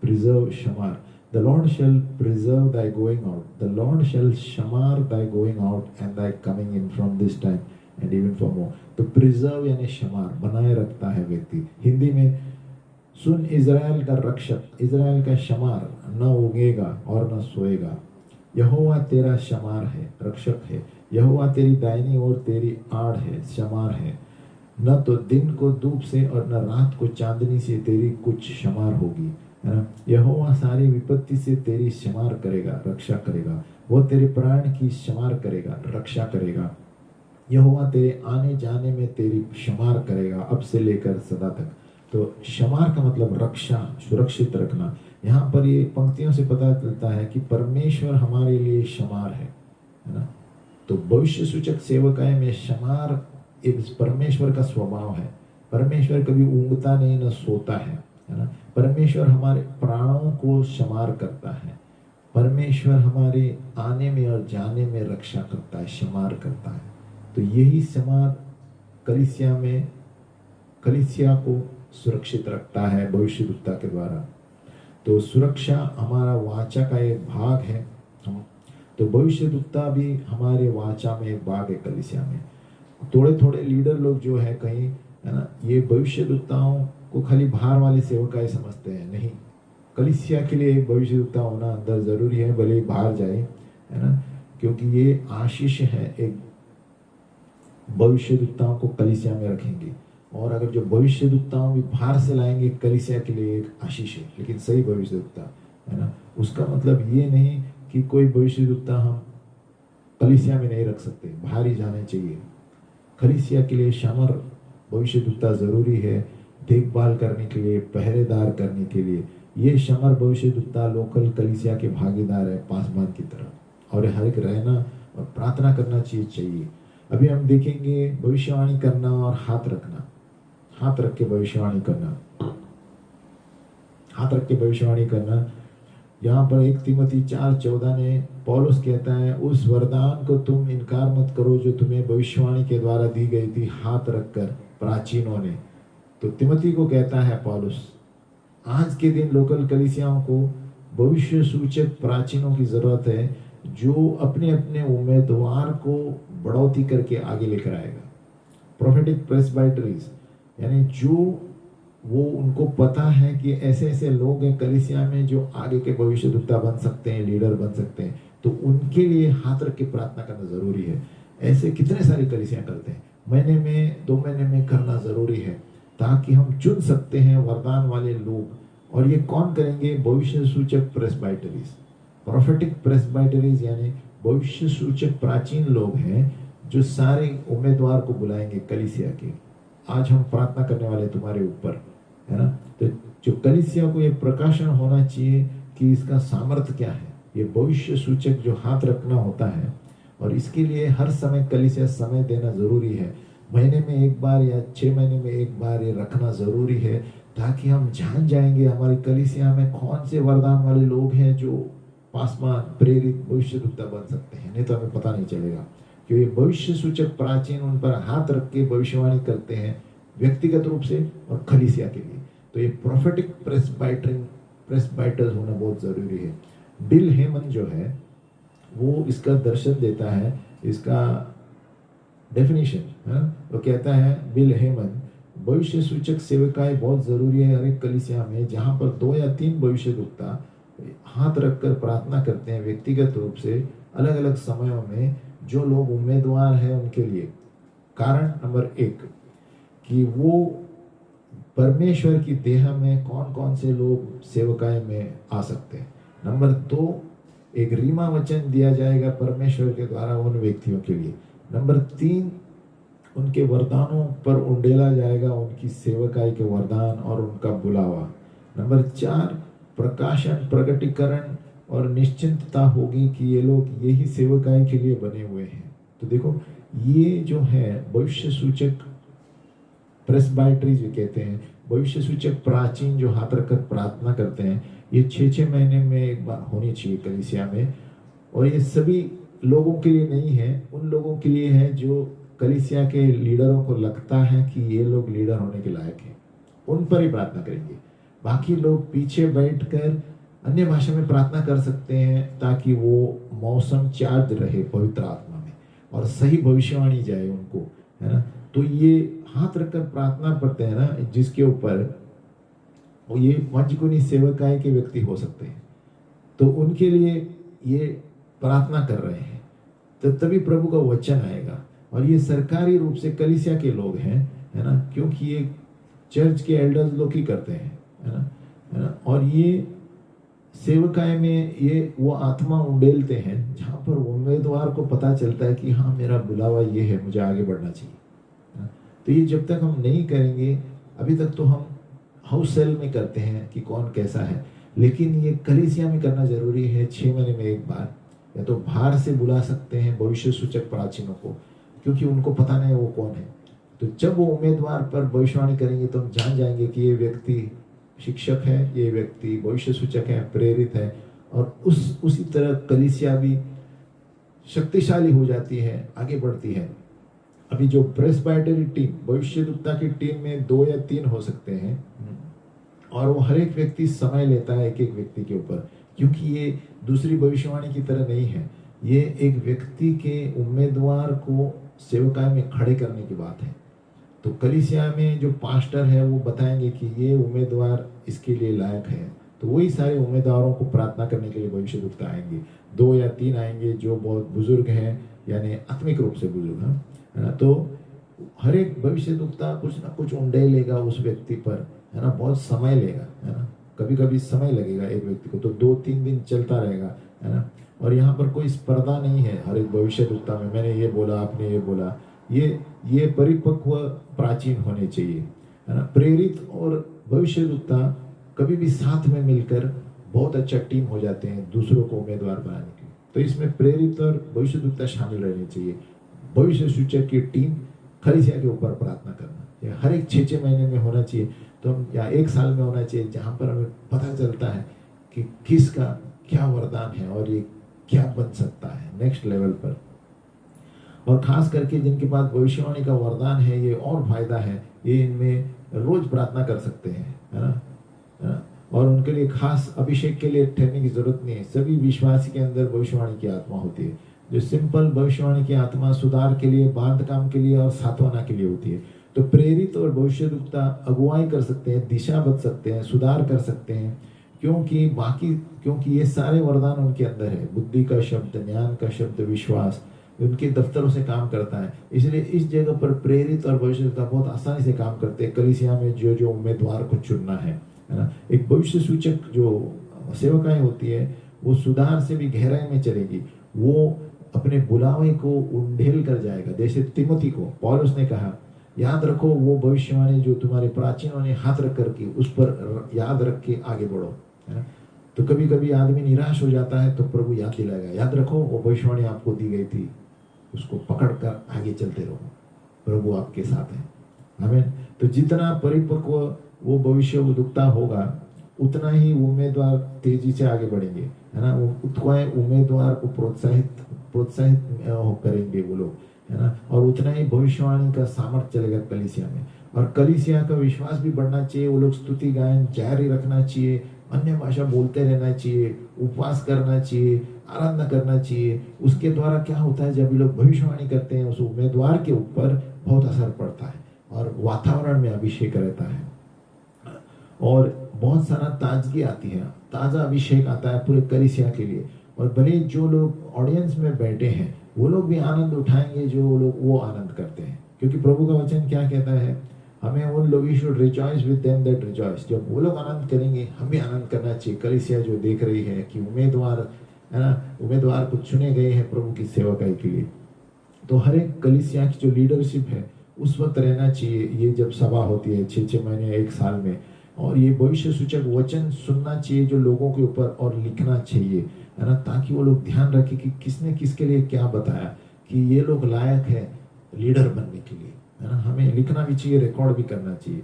preserve, shamar, the Lord shall preserve thy going out, the Lord shall shamar thy going out and thy coming in from this time and even for more। तो प्रिजर्व यानी शमार, बनाए रखता है व्यक्ति। हिंदी में, सुन इज़राइल का रक्षक, इज़राइल का शमार, न उगेगा और न सोएगा, यहोवा तेरा शमार है, रक्षक है, यहोवा तेरी दाहिनी ओर तेरी आड़ है, शमार है, न तो दिन को धूप से और न रात को चांदनी से तेरी कुछ शमार होगी, है ना। यहोवा सारी विपत्ति से तेरी शमार करेगा, रक्षा करेगा, वो तेरे प्राण की शमार करेगा, रक्षा करेगा, यहोवा तेरे आने जाने में तेरी शमार करेगा, अब से लेकर सदा तक। तो शमार का मतलब रक्षा, सुरक्षित रखना। यहाँ पर ये पंक्तियों से पता चलता है कि परमेश्वर हमारे लिए शमार है ना। तो भविष्य सूचक सेवकाई में शमार एक परमेश्वर का स्वभाव है। परमेश्वर कभी ऊँगता नहीं, न सोता है ना। परमेश्वर हमारे प्राणों को शमार करता है, परमेश्वर हमारे आने में और जाने में रक्षा करता है, शमार करता है। तो यही शमार कलीसिया में, कलीसिया को सुरक्षित रखता है भविष्यद्वक्ता के द्वारा। तो सुरक्षा हमारा वाचा का एक भाग है। तो भविष्यद्वक्ता भी हमारे वाचा में एक भाग है कलीसिया में। थोड़े थोड़े लीडर लोग जो है कहीं, है ना, ये भविष्यद्वक्ताओं को खाली बाहर वाले सेवकाई समझते हैं। नहीं, कलीसिया के लिए एक भविष्यद्वक्ता होना अंदर जरूरी है, भले ही बाहर जाए, है ना, क्योंकि ये आशीष है। एक भविष्यद्वक्ताओं को कलीसिया में रखेंगे, और अगर जो भविष्यद्वक्ताओं भी बाहर से लाएंगे, कलीसिया के लिए एक आशीष है। लेकिन सही भविष्यद्वक्ता, है ना, उसका मतलब ये नहीं कि कोई भविष्यद्वक्ता हम कलीसिया में नहीं रख सकते, बाहर ही जाने चाहिए। कलीसिया के लिए शमर भविष्यद्वक्ता जरूरी है, देखभाल करने के लिए, पहरेदार करने के लिए। ये शमर भविष्यद्वक्ता लोकल कलीसिया के भागीदार है, पासबान की तरह, और हर एक रहना और प्रार्थना करना चाहिए। अभी हम देखेंगे भविष्यवाणी करना और हाथ रखना, हाथ रख के भविष्यवाणी करना, हाथ रख के भविष्यवाणी करना। यहाँ पर 1 तीमुथी 4:14 ने पौलुस कहता है, उस वरदान को तुम इनकार मत करो जो तुम्हें भविष्यवाणी के द्वारा दी गई थी, हाथ रखकर प्राचीनों ने। तो तिमोथी को कहता है पौलुस, आज के दिन लोकल कलीसियाओं को भविष्य सूचक प्राचीनों की जरूरत है, जो अपने अपने उम्मीदवार को बढ़ोतरी करके आगे लेकर आएगा। प्रोफेटिक प्रेस्बाइटरीज, यानी जो वो उनको पता है कि ऐसे ऐसे लोग हैं कलीसिया में जो आगे के भविष्यद्वक्ता बन सकते हैं, लीडर बन सकते हैं, तो उनके लिए हाथ रख के प्रार्थना करना जरूरी है। ऐसे कितने सारी कलीसियां करते हैं, महीने में 2 महीने में करना जरूरी है, ताकि हम चुन सकते हैं वरदान वाले लोग। और ये कौन करेंगे? भविष्य सूचक प्रेस्बाइटरीज, प्रोफेटिक प्रेस्बाइटरीज, यानी भविष्य सूचक प्राचीन लोग हैं जो सारे उम्मीदवार को बुलाएंगे कलीसिया के। आज हम प्रार्थना करने वाले तुम्हारे ऊपर, है ना। तो जो कलीसिया को ये प्रकाशन होना चाहिए कि इसका सामर्थ्य क्या है, ये भविष्य सूचक जो हाथ रखना होता है। और इसके लिए हर समय कलीसिया समय देना जरूरी है। महीने में एक बार या 6 महीने में एक बार ये रखना जरूरी है, ताकि हम जान जाएंगे हमारी कलीसिया में कौन से वरदान वाले लोग हैं जो पासवान प्रेरित भविष्यद्वक्ता बन सकते हैं। नहीं तो हमें पता नहीं चलेगा, क्योंकि भविष्य सूचक प्राचीन उन पर हाथ रख के भविष्यवाणी करते हैं, व्यक्तिगत रूप से और कलीसिया के लिए। तो ये प्रोफेटिक प्रेस्बाइटर्स होना बहुत जरूरी है। बिल हेमन जो है वो इसका दर्शन देता है, इसका डेफिनेशन है। वो कहता है, बिल हेमन, भविष्य सूचक सेवकाएं बहुत जरूरी है हर एक कलीसिया में, जहां पर 2 या 3 भविष्यद्वक्ता हाथ रखकर प्रार्थना करते हैं व्यक्तिगत रूप से अलग अलग समयों में, जो लोग उम्मीदवार हैं उनके लिए। कारण नंबर 1 कि वो परमेश्वर की देह में कौन कौन से लोग सेवकाएं में आ सकते हैं। नंबर 2, एक रीमा वचन दिया जाएगा परमेश्वर के द्वारा उन व्यक्तियों के लिए। नंबर 3, उनके वरदानों पर उंडेला जाएगा उनकी सेवकाई के वरदान और उनका बुलावा। नंबर 4, प्रकाशन, प्रगटीकरण और निश्चिंतता होगी कि ये लोग यही सेवकाई के लिए बने हुए हैं। तो देखो, ये जो है भविष्य सूचक प्रेस्बाइटरीज भी कहते हैं, भविष्य सूचक प्राचीन जो हाथ रखकर प्रार्थना करते हैं, ये 6-6 महीने में एक बार होनी चाहिए कलीसिया में। और ये सभी लोगों के लिए नहीं है, उन लोगों के लिए है जो कलीसिया के लीडरों को लगता है कि ये लोग लीडर होने के लायक हैं, उन पर ही प्रार्थना करेंगे। बाकी लोग पीछे बैठकर अन्य भाषा में प्रार्थना कर सकते हैं, ताकि वो मौसम चार्ज रहे पवित्र आत्मा में और सही भविष्यवाणी जाए उनको, है ना। तो ये हाथ रखकर प्रार्थना करते हैं ना, जिसके ऊपर ये पंचगुनी सेवकाएं के व्यक्ति हो सकते हैं, तो उनके लिए ये प्रार्थना कर रहे हैं, तो तभी प्रभु का वचन आएगा। और ये सरकारी रूप से कलीसिया के लोग हैं, है ना, क्योंकि ये चर्च के एल्डर्स लोग ही करते हैं, है ना। और ये सेवकाएं में ये वो आत्मा उंडेलते हैं जहाँ पर उम्मीदवार को पता चलता है कि हाँ, मेरा बुलावा ये है, मुझे आगे बढ़ना चाहिए। तो ये जब तक हम नहीं करेंगे, अभी तक तो हम हाउस सेल में करते हैं कि कौन कैसा है, लेकिन ये कलीसिया में करना जरूरी है। 6 महीने में एक बार, या तो बाहर से बुला सकते हैं भविष्य सूचक प्राचीनों को, क्योंकि उनको पता नहीं वो कौन है। तो जब वो उम्मीदवार पर भविष्यवाणी करेंगे तो हम जान जाएंगे कि ये व्यक्ति शिक्षक है, ये व्यक्ति भविष्य सूचक है, प्रेरित है। और उसी तरह कलीसिया भी शक्तिशाली हो जाती है, आगे बढ़ती है। अभी जो प्रेस्बाइटरी टीम, भविष्यद्वक्ता की टीम में 2 या 3 हो सकते हैं, और वो हर एक व्यक्ति समय लेता है एक एक व्यक्ति के ऊपर, क्योंकि ये दूसरी भविष्यवाणी की तरह नहीं है। ये एक व्यक्ति के उम्मीदवार को सेवकाई में खड़े करने की बात है। तो कलीसिया में जो पास्टर है वो बताएंगे कि ये उम्मीदवार इसके लिए लायक है, तो वही सारे उम्मीदवारों को प्रार्थना करने के लिए भविष्यद्वक्ता आएंगे। 2 या 3 आएंगे जो बहुत बुजुर्ग हैं, यानी आत्मिक रूप से बुजुर्ग हैं, है ना। तो हर एक भविष्यद्वक्ता कुछ ना कुछ उंडेलेगा उस व्यक्ति पर, है ना। बहुत समय लेगा, है ना, कभी कभी समय लगेगा एक व्यक्ति को, तो 2-3 दिन चलता रहेगा, है ना। और यहाँ पर कोई स्पर्धा नहीं है हर एक भविष्यद्वक्ता में, मैंने ये बोला, आपने ये बोला। ये परिपक्व प्राचीन होने चाहिए, है ना। प्रेरित और भविष्यद्वक्ता कभी भी साथ में मिलकर बहुत अच्छा टीम हो जाते हैं दूसरों को उम्मीदवार बनाने के लिए। तो इसमें प्रेरित और भविष्यद्वक्ता शामिल रहने चाहिए। भविष्य सूचक की टीम कलीसिया के ऊपर प्रार्थना करना, ये हर एक 6-6 महीने में होना चाहिए, तो हम या 1 साल में होना चाहिए, जहाँ पर हमें पता चलता है कि किसका क्या वरदान है और ये क्या बन सकता है नेक्स्ट लेवल पर। और खास करके जिनके पास भविष्यवाणी का वरदान है, ये और फायदा है, ये इनमें रोज प्रार्थना कर सकते हैं, है ना। और उनके लिए खास अभिषेक के लिए ठहरने की जरूरत नहीं है। सभी विश्वासी के अंदर भविष्यवाणी की आत्मा होती है। जो सिंपल भविष्यवाणी की आत्मा सुधार के लिए, बांध काम के लिए और सात्वना के लिए होती है। तो प्रेरित और भविष्यद्वक्ता अगुवाई कर सकते हैं, दिशा बदल सकते हैं, सुधार कर सकते हैं, क्योंकि ये सारे वरदान उनके अंदर है। बुद्धि का शब्द, ज्ञान का शब्द, विश्वास उनके दफ्तरों से काम करता है। इसलिए इस जगह पर प्रेरित और भविष्यद्वक्ता बहुत आसानी से काम करते हैं। कलीसिया में जो जो उम्मीदवार को चुनना है ना, एक भविष्य सूचक जो सेवकाएं होती है वो सुधार से भी गहराई में चलेगी। वो अपने बुलावे को उंडेल कर जाएगा। जैसे तिमोथी को पौलुस ने कहा, याद रखो वो भविष्यवाणी जो तुम्हारे प्राचीनों ने हाथ रख करके उस पर याद रख के आगे बढ़ो, है ना। तो कभी कभी आदमी निराश हो जाता है तो प्रभु याद दिलाएगा, याद रखो वो भविष्यवाणी आपको दी गई थी, उसको पकड़ कर आगे चलते रहो, प्रभु आपके साथ है। आमीन। तो जितना परिपक्व वो भविष्यद्वक्ता होगा उतना ही उम्मीदवार तेजी से आगे बढ़ेंगे, है ना। उतना उम्मीदवार को प्रोत्साहित करेंगे वो लोग, है ना। और उतना ही भविष्यवाणी का सामर्थ्य चलेगा कलीसिया में, और कलीसिया का विश्वास भी बढ़ना चाहिए। वो लोग स्तुति गायन जारी रखना चाहिए, अन्य भाषा बोलते रहना चाहिए, उपवास करना चाहिए, आराधना करना चाहिए। उसके द्वारा क्या होता है, जब ये लोग भविष्यवाणी करते हैं उस उम्मीदवार के ऊपर बहुत असर पड़ता है और वातावरण में अभिषेक रहता है और बहुत सारा ताजगी आती है, ताज़ा अभिषेक आता है पूरे कलीसिया के लिए। और भले जो लोग ऑडियंस में बैठे हैं वो लोग भी आनंद उठाएंगे जो लोग वो आनंद करते हैं, क्योंकि प्रभु का वचन क्या कहता है, हमें उन लोग should rejoice with them that rejoice. जब वो लोग आनंद करेंगे हमें आनंद करना चाहिए। कलीसिया जो देख रही है कि उम्मीदवार, है ना, उम्मीदवार को चुने गए हैं प्रभु की सेवकाई के लिए, तो हर एक कलीसिया की जो लीडरशिप है उस वक्त रहना चाहिए। ये जब सभा होती है 6-6 महीने 1 साल में, और ये भविष्य सूचक वचन सुनना चाहिए जो लोगों के ऊपर, और लिखना चाहिए, है ना, ताकि वो लोग ध्यान रखें कि किसने किसके लिए क्या बताया, कि ये लोग लायक है लीडर बनने के लिए, है ना। हमें लिखना भी चाहिए, रिकॉर्ड भी करना चाहिए।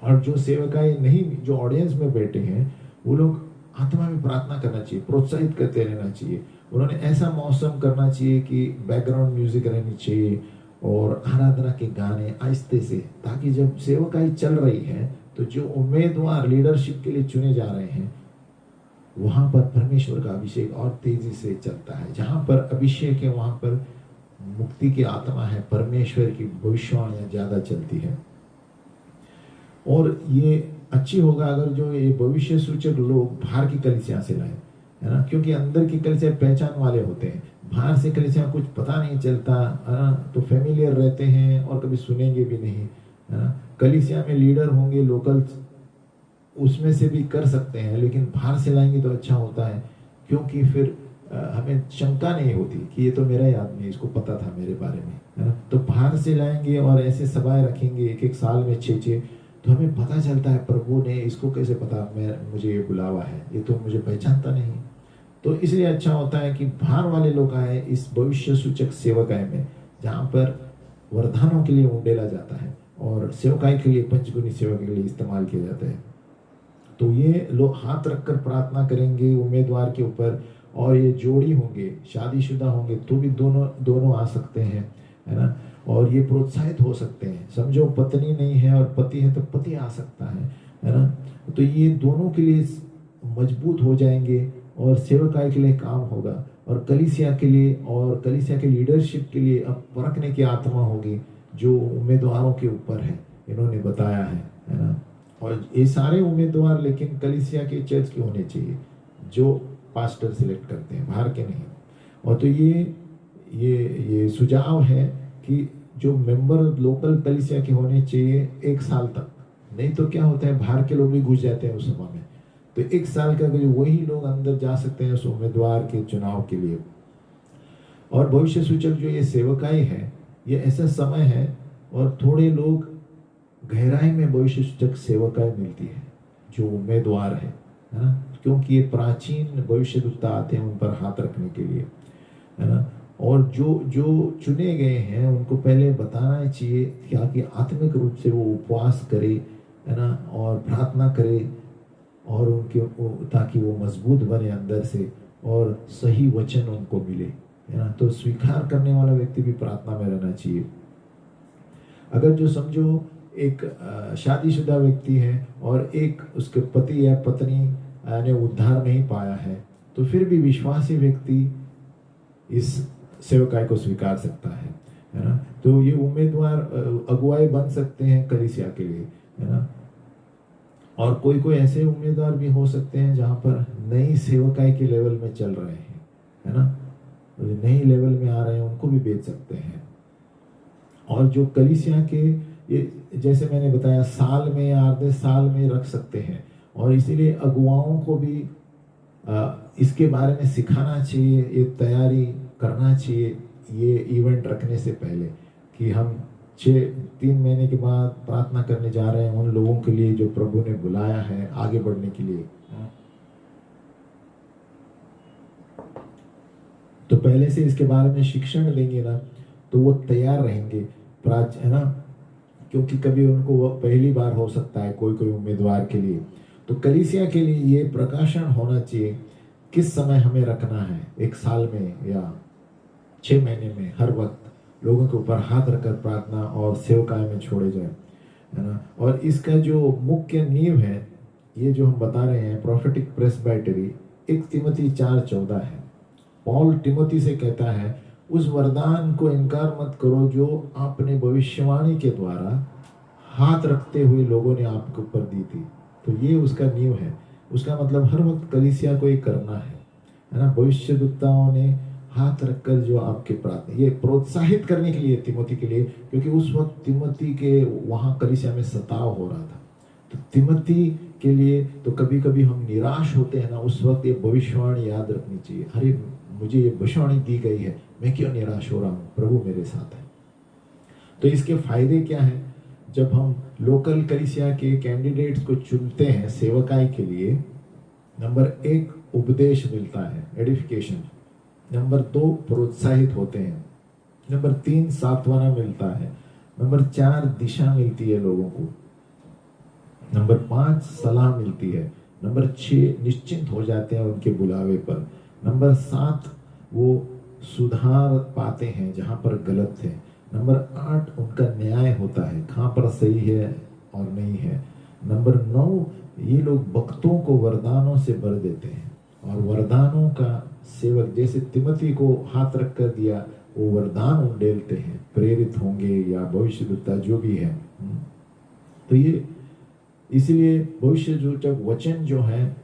और जो सेवकाएं नहीं, जो ऑडियंस में बैठे हैं, वो लोग आत्मा में प्रार्थना करना चाहिए, प्रोत्साहित करते रहना चाहिए। उन्होंने ऐसा मौसम करना चाहिए कि बैकग्राउंड म्यूजिक रहनी चाहिए और आराधना के गाने आहिस्ते से, ताकि जब सेवकाई चल रही है तो जो उम्मीदवार लीडरशिप के लिए चुने जा रहे हैं वहां पर परमेश्वर का अभिषेक और तेजी से चलता है। जहां पर अभिषेक है वहां पर मुक्ति की आत्मा है, परमेश्वर की भविष्यवाणियां ज्यादा चलती है। और ये अच्छी होगा अगर जो ये भविष्य सूचक लोग बाहर की कलीसिया से लाए, है ना, क्योंकि अंदर की कलीसिया पहचान वाले होते हैं, बाहर से कलीसिया कुछ पता नहीं चलता, है ना, तो फेमिलियर रहते हैं और कभी सुनेंगे भी नहीं, है ना। कलीसिया में लीडर होंगे लोकल, उसमें से भी कर सकते हैं, लेकिन बाहर से लाएंगे तो अच्छा होता है, क्योंकि फिर हमें शंका नहीं होती कि ये तो मेरा ही आदमी है, इसको पता था मेरे बारे में, है ना। तो बाहर से लाएंगे और ऐसे सभाएं रखेंगे 1-1 साल में 6-6, तो हमें पता चलता है प्रभु ने इसको कैसे पता मुझे ये बुलावा है, ये तो मुझे पहचानता नहीं। तो इसलिए अच्छा होता है कि बाहर वाले लोग आए इस भविष्य सूचक सेवकाई में, जहाँ पर वरदानों के लिए उंडेला जाता है और सेवकाई के लिए, पंचगुनी सेवा के लिए इस्तेमाल किया जाता है। तो ये लोग हाथ रखकर प्रार्थना करेंगे उम्मीदवार के ऊपर, और ये जोड़ी होंगे, शादीशुदा होंगे तो भी दोनों आ सकते हैं, है ना। और ये प्रोत्साहित हो सकते हैं। समझो पत्नी नहीं है और पति है तो पति आ सकता है ना। तो ये दोनों के लिए मजबूत हो जाएंगे और सेवकाई के लिए काम होगा, और कलीसिया के लिए और कलीसिया के लीडरशिप के लिए अब परखने की आत्मा होगी जो उम्मीदवारों के ऊपर है, इन्होंने बताया है ना। और ये सारे उम्मीदवार लेकिन कलीसिया के चर्च के होने चाहिए, जो पास्टर सिलेक्ट करते हैं, बाहर के नहीं। और तो ये सुझाव है कि जो मेंबर लोकल कलीसिया के होने चाहिए 1 साल तक, नहीं तो क्या होता है बाहर के लोग भी घुस जाते हैं उस सभा में, तो 1 साल का वही लोग अंदर जा सकते हैं उस उम्मीदवार के चुनाव के लिए। और भविष्य सूचक जो ये सेवकाई है, ये ऐसा समय है और थोड़े लोग गहराई में भविष्य सूचक सेवकाई मिलती है जो उम्मीदवार है ना, क्योंकि ये प्राचीन भविष्यद्वक्ता आते हैं उन पर हाथ रखने के लिए, है ना। और जो चुने गए हैं उनको पहले बताना चाहिए कि आत्मिक रूप से वो उपवास करे, है ना, और प्रार्थना करे, और उनके ताकि वो मजबूत बने अंदर से और सही वचन उनको मिले, है ना। तो स्वीकार करने वाला व्यक्ति भी प्रार्थना में रहना चाहिए। अगर जो समझो एक शादीशुदा व्यक्ति है और एक उसके पति या पत्नी ने उद्धार नहीं पाया है, तो फिर भी विश्वासी व्यक्ति इस सेवकाई को स्वीकार सकता है। है ना। तो ये उम्मीदवार अगुवाई बन सकते हैं कलीसिया के लिए, है ना। और कोई कोई ऐसे उम्मीदवार भी हो सकते हैं जहाँ पर नई सेवकाई के लेवल में चल रहे हैं, है ना, तो नई लेवल में आ रहे हैं उनको भी भेज सकते हैं। और जो कलीसिया के ये जैसे मैंने बताया साल में या आधे साल में रख सकते हैं, और इसीलिए अगुवाओं को भी इसके बारे में सिखाना चाहिए, ये तैयारी करना चाहिए ये इवेंट रखने से पहले, कि हम 3 महीने के बाद प्रार्थना करने जा रहे हैं उन लोगों के लिए जो प्रभु ने बुलाया है आगे बढ़ने के लिए। तो पहले से इसके बारे में शिक्षण लेंगे ना, तो वो तैयार रहेंगे, है ना, क्योंकि कभी उनको पहली बार हो सकता है कोई कोई उम्मीदवार के लिए। तो कलीसिया के लिए ये प्रकाशन होना चाहिए किस समय हमें रखना है, 1 साल में या 6 महीने में, हर वक्त लोगों के ऊपर हाथ रखकर प्रार्थना और सेवकाई में छोड़े जाए, है ना। और इसका जो मुख्य नींव है, ये जो हम बता रहे हैं प्रोफेटिक प्रेस्बाइटरी, 1 तिमोथी 4:14 है। पॉल तिमोथी से कहता है उस वरदान को इनकार मत करो जो आपने भविष्यवाणी के द्वारा हाथ रखते हुए लोगों ने आपके ऊपर दी थी। तो ये उसका नींव है। उसका मतलब हर वक्त कलीसिया को ये करना है ना। भविष्यद्वक्ताओं ने हाथ रखकर जो आपके प्रार्थना, ये प्रोत्साहित करने के लिए तिमोथी के लिए, क्योंकि उस वक्त तिमोथी के वहाँ कलीसिया में सताव हो रहा था। तो तिमोथी के लिए तो कभी कभी हम निराश होते हैं ना, उस वक्त ये भविष्यवाणी याद रखनी चाहिए। अरे मुझे ये भविष्यवाणी दी गई है, मैं क्यों निराश हो रहा हूँ, प्रभु मेरे साथ है। तो इसके फायदे क्या हैं? जब हम लोकल कलीसिया के कैंडिडेट्स को चुनते हैं सेवकाई के लिए, नंबर 1 उपदेश मिलता है, एडिफिकेशन। नंबर 2 प्रोत्साहित होते हैं। नंबर 3 सांत्वना मिलता है। नंबर 4 दिशा मिलती है लोगों को। नंबर 5 सलाह मिलती है। नंबर 6 निश्चिंत हो जाते हैं उनके बुलावे पर। नंबर 7 वो सुधार पाते हैं जहां पर गलत थे। नंबर 8 उनका न्याय होता है, कहाँ पर सही है और नहीं है। नंबर 9 ये लोग भक्तों को वरदानों से भर देते हैं, और वरदानों का सेवक जैसे तिमोथी को हाथ रख कर दिया, वो वरदान उंडेलते हैं, प्रेरित होंगे या भविष्यद्वक्ता जो भी है। तो ये इसलिए भविष्यसूचक वचन जो है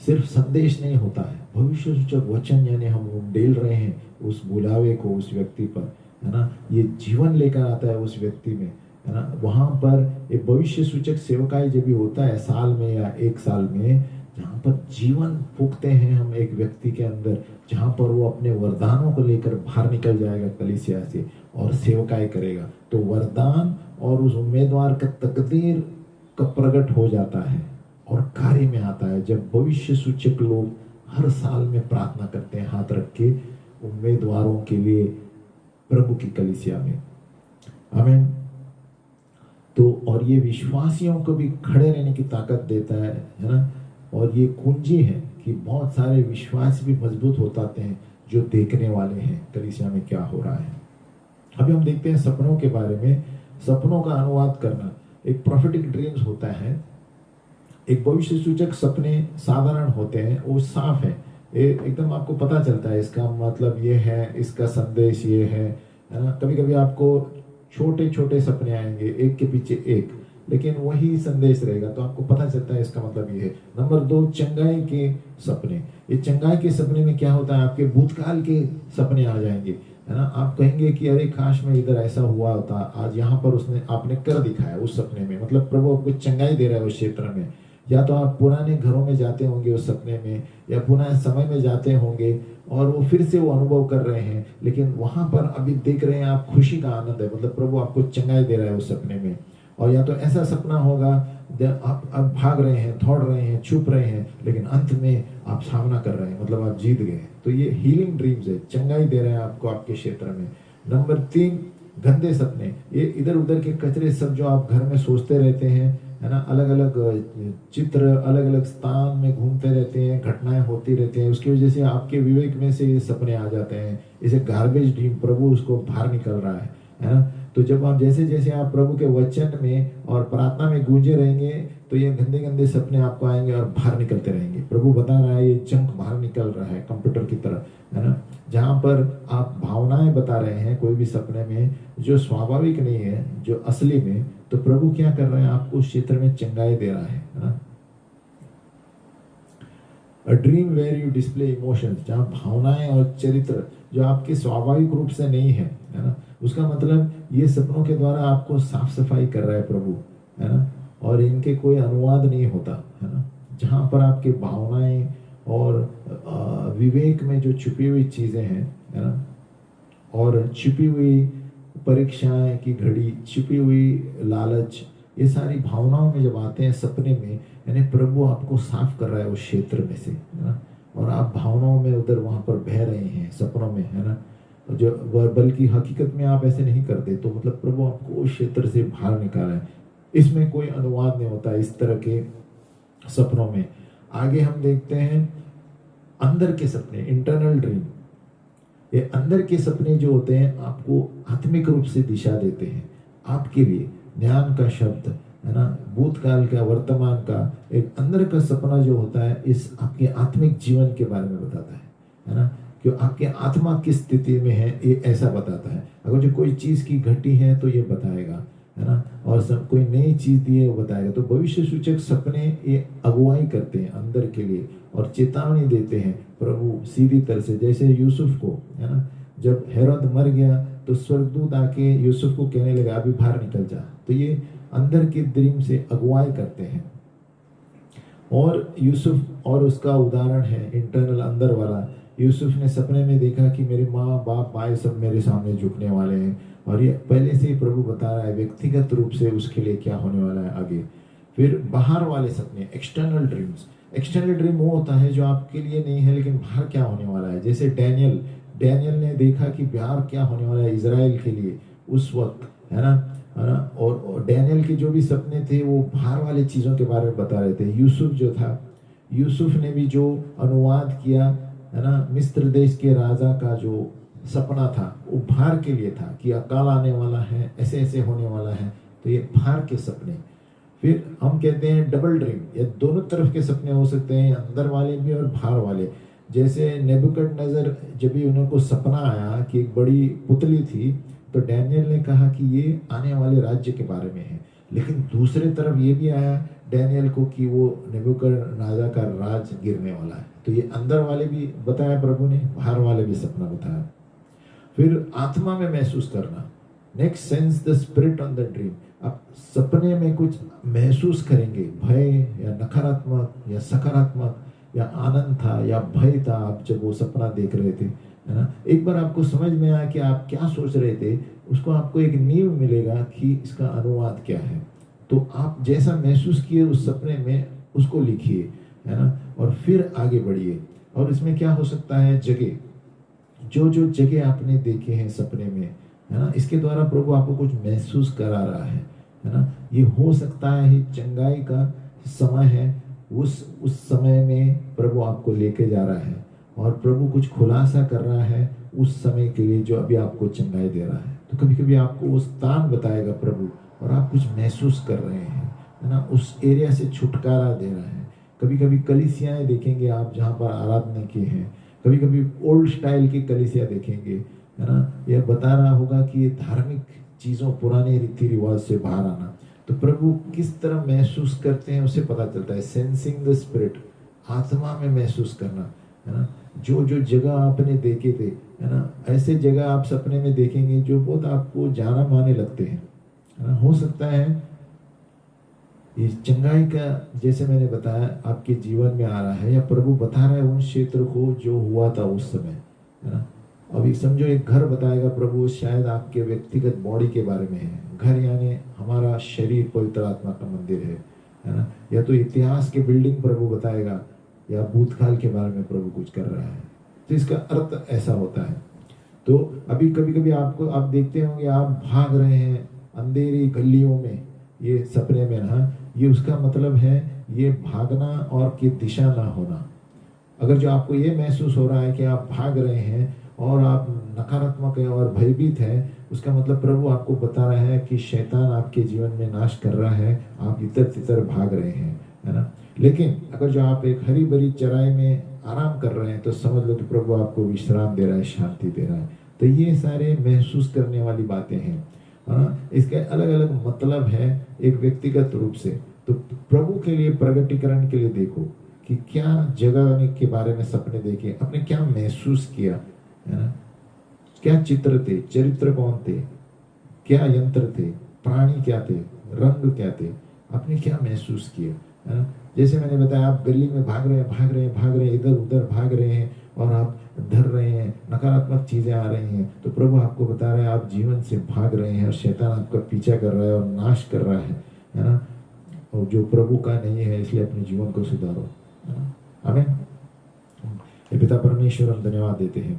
सिर्फ संदेश नहीं होता है, भविष्यसूचक वचन यानी हम उंडेल रहे हैं उस बुलावे को उस व्यक्ति पर, है ना। ये जीवन लेकर आता है उस व्यक्ति में, है ना। वहां पर एक भविष्य सूचक सेवकाई जब भी होता है साल में या 1 साल में, जहाँ पर जीवन फूकते हैं हम एक व्यक्ति के अंदर, जहाँ पर वो अपने वरदानों को लेकर बाहर निकल जाएगा कलीसिया से और सेवकाई करेगा। तो वरदान और उस उम्मीदवार का तकदीर का प्रकट हो जाता है और कार्य में आता है जब भविष्य सूचक लोग हर साल में प्रार्थना करते हैं हाथ रख के उम्मीदवारों के लिए प्रभु की कलीसिया में। आमीन। तो और ये विश्वासियों को भी खड़े रहने की ताकत देता है ना। और ये कुंजी है कि बहुत सारे विश्वास भी मजबूत हो जाते हैं जो देखने वाले हैं कलीसिया में क्या हो रहा है। अभी हम देखते हैं सपनों के बारे में। सपनों का अनुवाद करना एक प्रोफेटिक ड्रीम्स होता है। एक भविष्य सूचक सपने साधारण होते हैं, वो साफ है, एकदम आपको पता चलता है इसका मतलब ये है, इसका संदेश ये है ना। कभी कभी आपको छोटे छोटे सपने आएंगे एक के पीछे एक, लेकिन वही संदेश रहेगा, तो आपको पता चलता है इसका मतलब ये है। नंबर 2 चंगाई के सपने। ये चंगाई के सपने में क्या होता है, आपके भूतकाल के सपने आ जाएंगे, है ना। आप कहेंगे कि अरे काश में इधर ऐसा हुआ होता, आज यहाँ पर उसने आपने कर दिखाया उस सपने में, मतलब प्रभु आपको चंगाई दे रहा है उस क्षेत्र में। या तो आप पुराने घरों में जाते होंगे उस सपने में, या पुराने समय में जाते होंगे और वो फिर से वो अनुभव कर रहे हैं, लेकिन वहां पर अभी देख रहे हैं आप खुशी का आनंद है, मतलब प्रभु आपको चंगाई दे रहा है उस सपने में। और या तो ऐसा सपना होगा आप भाग रहे हैं, दौड़ रहे हैं, छुप रहे हैं, लेकिन अंत में आप सामना कर रहे हैं, मतलब आप जीत गए। तो ये हीलिंग ड्रीम्स है, चंगाई दे रहे हैं आपको आपके क्षेत्र में। नंबर 3 गंदे सपने। ये इधर उधर के कचरे सब जो आप घर में सोचते रहते हैं, है ना, अलग अलग चित्र अलग अलग स्थान में घूमते रहते हैं, घटनाएं होती रहती हैं, उसकी वजह से आपके विवेक में से ये सपने आ जाते हैं। इसे गार्बेज ड्रीम, प्रभु उसको बाहर निकल रहा है ना। तो जब आप जैसे जैसे आप प्रभु के वचन में और प्रार्थना में गूंजे रहेंगे तो ये गंदे गंदे सपने आपको आएंगे और बाहर निकलते रहेंगे। प्रभु बता रहा है ये जंक बाहर निकल रहा है कंप्यूटर की तरह, है ना। जहाँ पर आप भावनाएं बता रहे हैं कोई भी सपने में जो स्वाभाविक नहीं है, जो असली में, तो प्रभु क्या कर रहे हैं, आपको उस क्षेत्र में चंगाई दे रहा है ना। A dream where you display emotions, जहाँ भावनाएं और चरित्र जो आपके स्वाभाविक रूप से नहीं है ना, उसका मतलब ये सपनों के द्वारा आपको साफ सफाई कर रहा है प्रभु, है ना। और इनके कोई अनुवाद नहीं होता, है ना। जहाँ पर आपके भावनाएं और विवेक में जो छुपी हुई चीजें हैं, है ना, और छुपी हुई परीक्षाएं की घड़ी, छुपी हुई लालच, ये सारी भावनाओं में जब आते हैं सपने में, यानी प्रभु आपको साफ कर रहा है उस क्षेत्र में से, है ना। और आप भावनाओं में उधर वहां पर बह रहे हैं सपनों में, है ना। जो बल्कि हकीकत में आप ऐसे नहीं करते, तो मतलब प्रभु आपको उस क्षेत्र से बाहर निकाला है। इसमें कोई अनुवाद नहीं होता इस तरह के सपनों में। आगे हम देखते हैं अंदर के सपने, इंटरनल ड्रीम। ये अंदर के सपने जो होते हैं आपको आत्मिक रूप से दिशा देते हैं, आपके लिए ज्ञान का शब्द, है ना, भूतकाल का, वर्तमान का। एक अंदर का सपना जो होता है इस आपके आत्मिक जीवन के बारे में बताता है ना, कि आपके आत्मा किस स्थिति में है ये ऐसा बताता है। अगर जो कोई चीज की घटी है तो ये बताएगा, है ना, और सब कोई नई चीज दी है वो बताएगा। तो भविष्य सूचक सपने ये अगुवाई करते हैं अंदर के लिए और चेतावनी देते हैं प्रभु सीधी तरह से। जैसे यूसुफ को, है ना, जब हेरोद मर गया तो स्वर्गदूत आके यूसुफ को कहने लगा अभी बाहर निकल जा। तो ये अंदर के ड्रीम से अगुवाई करते हैं। और यूसुफ और उसका उदाहरण है इंटरनल अंदर वाला। यूसुफ ने सपने में देखा कि मेरे माँ बाप भाई सब मेरे सामने झुकने वाले हैं, और ये पहले से ही प्रभु बता रहा है व्यक्तिगत रूप से उसके लिए क्या होने वाला है आगे। फिर बाहर वाले सपने, एक्सटर्नल ड्रीम्स। एक्सटर्नल ड्रीम वो होता है जो आपके लिए नहीं है लेकिन बाहर क्या होने वाला है। जैसे डैनियल ने देखा कि बाहर क्या होने वाला है इजराइल के लिए उस वक्त, है ना। और डैनियल के जो भी सपने थे वो बाहर वाले चीजों के बारे में बता रहे थे। यूसुफ जो था, यूसुफ ने भी जो अनुवाद किया, है ना, मिस्र देश के राजा का जो सपना था वो बाहर के लिए था कि अकाल आने वाला है, ऐसे ऐसे होने वाला है। तो ये बाहर के सपने। फिर हम कहते हैं डबल ड्रीम, ये दोनों तरफ के सपने हो सकते हैं, अंदर वाले भी और बाहर वाले। जैसे नेबुकदनेस्सर, जब भी उनको सपना आया कि एक बड़ी पुतली थी, तो डैनियल ने कहा कि ये आने वाले राज्य के बारे में है। लेकिन दूसरे तरफ ये भी आया डैनियल को कि वो नेबुकदनेस्सर का राज गिरने वाला है। तो ये अंदर वाले भी बताया प्रभु ने, बाहर वाले भी सपना बताया। फिर आत्मा में महसूस करना, next sense the spirit on the dream. आप सपने में कुछ महसूस करेंगे, भय या नकारात्मक या सकारात्मक, या आनंद था या भय था आप जब वो सपना देख रहे थे, है ना। एक बार आपको समझ में आया कि आप क्या सोच रहे थे, उसको आपको एक नींव मिलेगा कि इसका अनुवाद क्या है। तो आप जैसा महसूस किए उस सपने में उसको लिखिए, है ना, और फिर आगे बढ़िए। और इसमें क्या हो सकता है, जगह, जो जो जगह आपने देखे हैं सपने में, है ना, इसके द्वारा प्रभु आपको कुछ महसूस करा रहा है ना। ये हो सकता है चंगाई का समय है, उस समय में प्रभु आपको लेके जा रहा है और प्रभु कुछ खुलासा कर रहा है उस समय के लिए जो अभी आपको चंगाई दे रहा है। तो कभी कभी आपको वो स्थान बताएगा प्रभु और आप कुछ महसूस कर रहे हैं, है ना, उस एरिया से छुटकारा दे रहा है। कभी कभी कलीसियाएं देखेंगे आप जहाँ पर आराधना की है, कभी कभी ओल्ड स्टाइल की कलीसिया देखेंगे, है ना। यह बता रहा होगा कि ये धार्मिक चीज़ों, पुराने रीति रिवाज से बाहर आना। तो प्रभु किस तरह महसूस करते हैं उससे पता चलता है। सेंसिंग द स्पिरिट, आत्मा में महसूस करना, है ना। जो जो जगह आपने देखे थे, है ना, ऐसे जगह आप सपने में देखेंगे जो बहुत आपको जाना माने लगते हैं, है ना। हो सकता है ये चंगाई का, जैसे मैंने बताया, आपके जीवन में आ रहा है, या प्रभु बता रहा है उन क्षेत्र को जो हुआ था उस समय, है ना। अभी समझो एक घर बताएगा प्रभु, शायद आपके व्यक्तिगत बॉडी के बारे में है। घर यानी हमारा शरीर पवित्र आत्मा का मंदिर है ना। या तो इतिहास के बिल्डिंग प्रभु बताएगा, या भूतकाल के बारे में प्रभु कुछ कर रहा है। तो इसका अर्थ ऐसा होता है। तो अभी कभी कभी आपको, आप देखते होंगे आप भाग रहे हैं अंधेरी गलियों में, ये सपने में ना, ये उसका मतलब है ये भागना और की दिशा ना होना। अगर जो आपको ये महसूस हो रहा है कि आप भाग रहे हैं और आप नकारात्मक है और भयभीत है, उसका मतलब प्रभु आपको बता रहा है कि शैतान आपके जीवन में नाश कर रहा है, आप इधर तिधर भाग रहे हैं, है ना। लेकिन अगर जो आप एक हरी भरी चराई में आराम कर रहे हैं तो समझ लो कि प्रभु आपको विश्राम दे रहा है, शांति दे रहा है। तो ये सारे महसूस करने वाली बातें हैं, है ना। इसके अलग अलग मतलब है एक व्यक्तिगत रूप से। तो प्रभु के लिए प्रगटीकरण के लिए देखो कि क्या जगह के बारे में सपने देखे, आपने क्या महसूस किया, है ना। क्या चित्र थे, चरित्र कौन थे, क्या यंत्र थे, प्राणी क्या थे, रंग क्या थे, आपने क्या महसूस किया, है ना। जैसे मैंने बताया, आप गली में भाग रहे हैं, इधर उधर भाग रहे हैं और आप डर रहे हैं, नकारात्मक चीजें आ रही हैं, तो प्रभु आपको बता रहे हैं आप जीवन से भाग रहे हैं और शैतान आपका पीछा कर रहा है और नाश कर रहा है ना। और जो प्रभु का नहीं है, इसलिए अपने जीवन को सुधारो, है ना। आमीन। पिता परमेश्वर, हम धन्यवाद देते हैं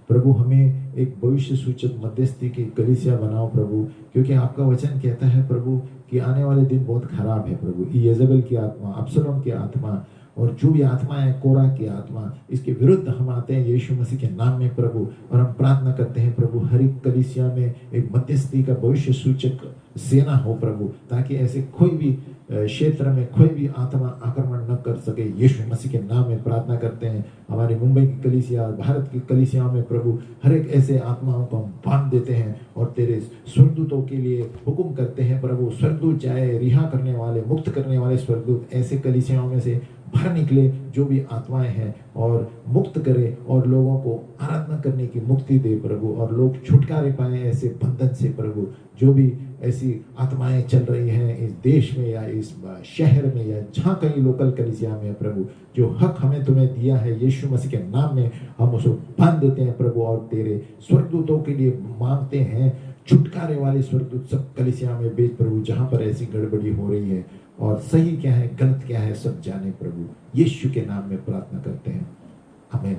प्रभु हमें एक भविष्य सूचक मध्यस्थी की कलीसिया बनाओ प्रभु, क्योंकि आपका वचन कहता है प्रभु कि आने वाले दिन बहुत खराब है प्रभु। येजेबेल की आत्मा, अब्सलोम की आत्मा और जो भी आत्मा है, कोरा की आत्मा, इसके विरुद्ध हम आते हैं यीशु मसीह के नाम में प्रभु। और हम प्रार्थना करते हैं प्रभु, हर एक कलीसिया में एक मध्यस्थी का भविष्य सूचक सेना हो प्रभु, ताकि ऐसे कोई भी क्षेत्र में कोई भी आत्मा आक्रमण न कर सके। यीशु मसीह के नाम में प्रार्थना करते हैं। हमारी मुंबई की कलीसिया और भारत की कलीसियाओं में प्रभु हर एक ऐसे आत्माओं को हम बांध देते हैं और तेरे स्वर्गदूतों के लिए हुक्म करते हैं प्रभु। स्वर्गदूत चाहे रिहा करने वाले, मुक्त करने वाले स्वर्गदूत ऐसे कलीसियाओं में से बाहर निकले जो भी आत्माएं हैं, और मुक्त करे और लोगों को आराधना करने की मुक्ति दे प्रभु, और लोग छुटकारे पाए ऐसे बंधन से प्रभु। जो भी ऐसी आत्माएं चल रही हैं इस देश में या इस शहर में या जहाँ कहीं लोकल कलीसिया में प्रभु, जो हक हमें तुम्हें दिया है यीशु मसीह के नाम में, हम उसको बांध देते हैं प्रभु। और तेरे स्वर्गदूतों के लिए मांगते हैं, छुटकारे वाले स्वर्गदूत सब कलीसिया में भेज प्रभु, जहाँ पर ऐसी गड़बड़ी हो रही है और सही क्या है गलत क्या है सब जाने प्रभु। यीशु के नाम में प्रार्थना करते हैं, आमीन।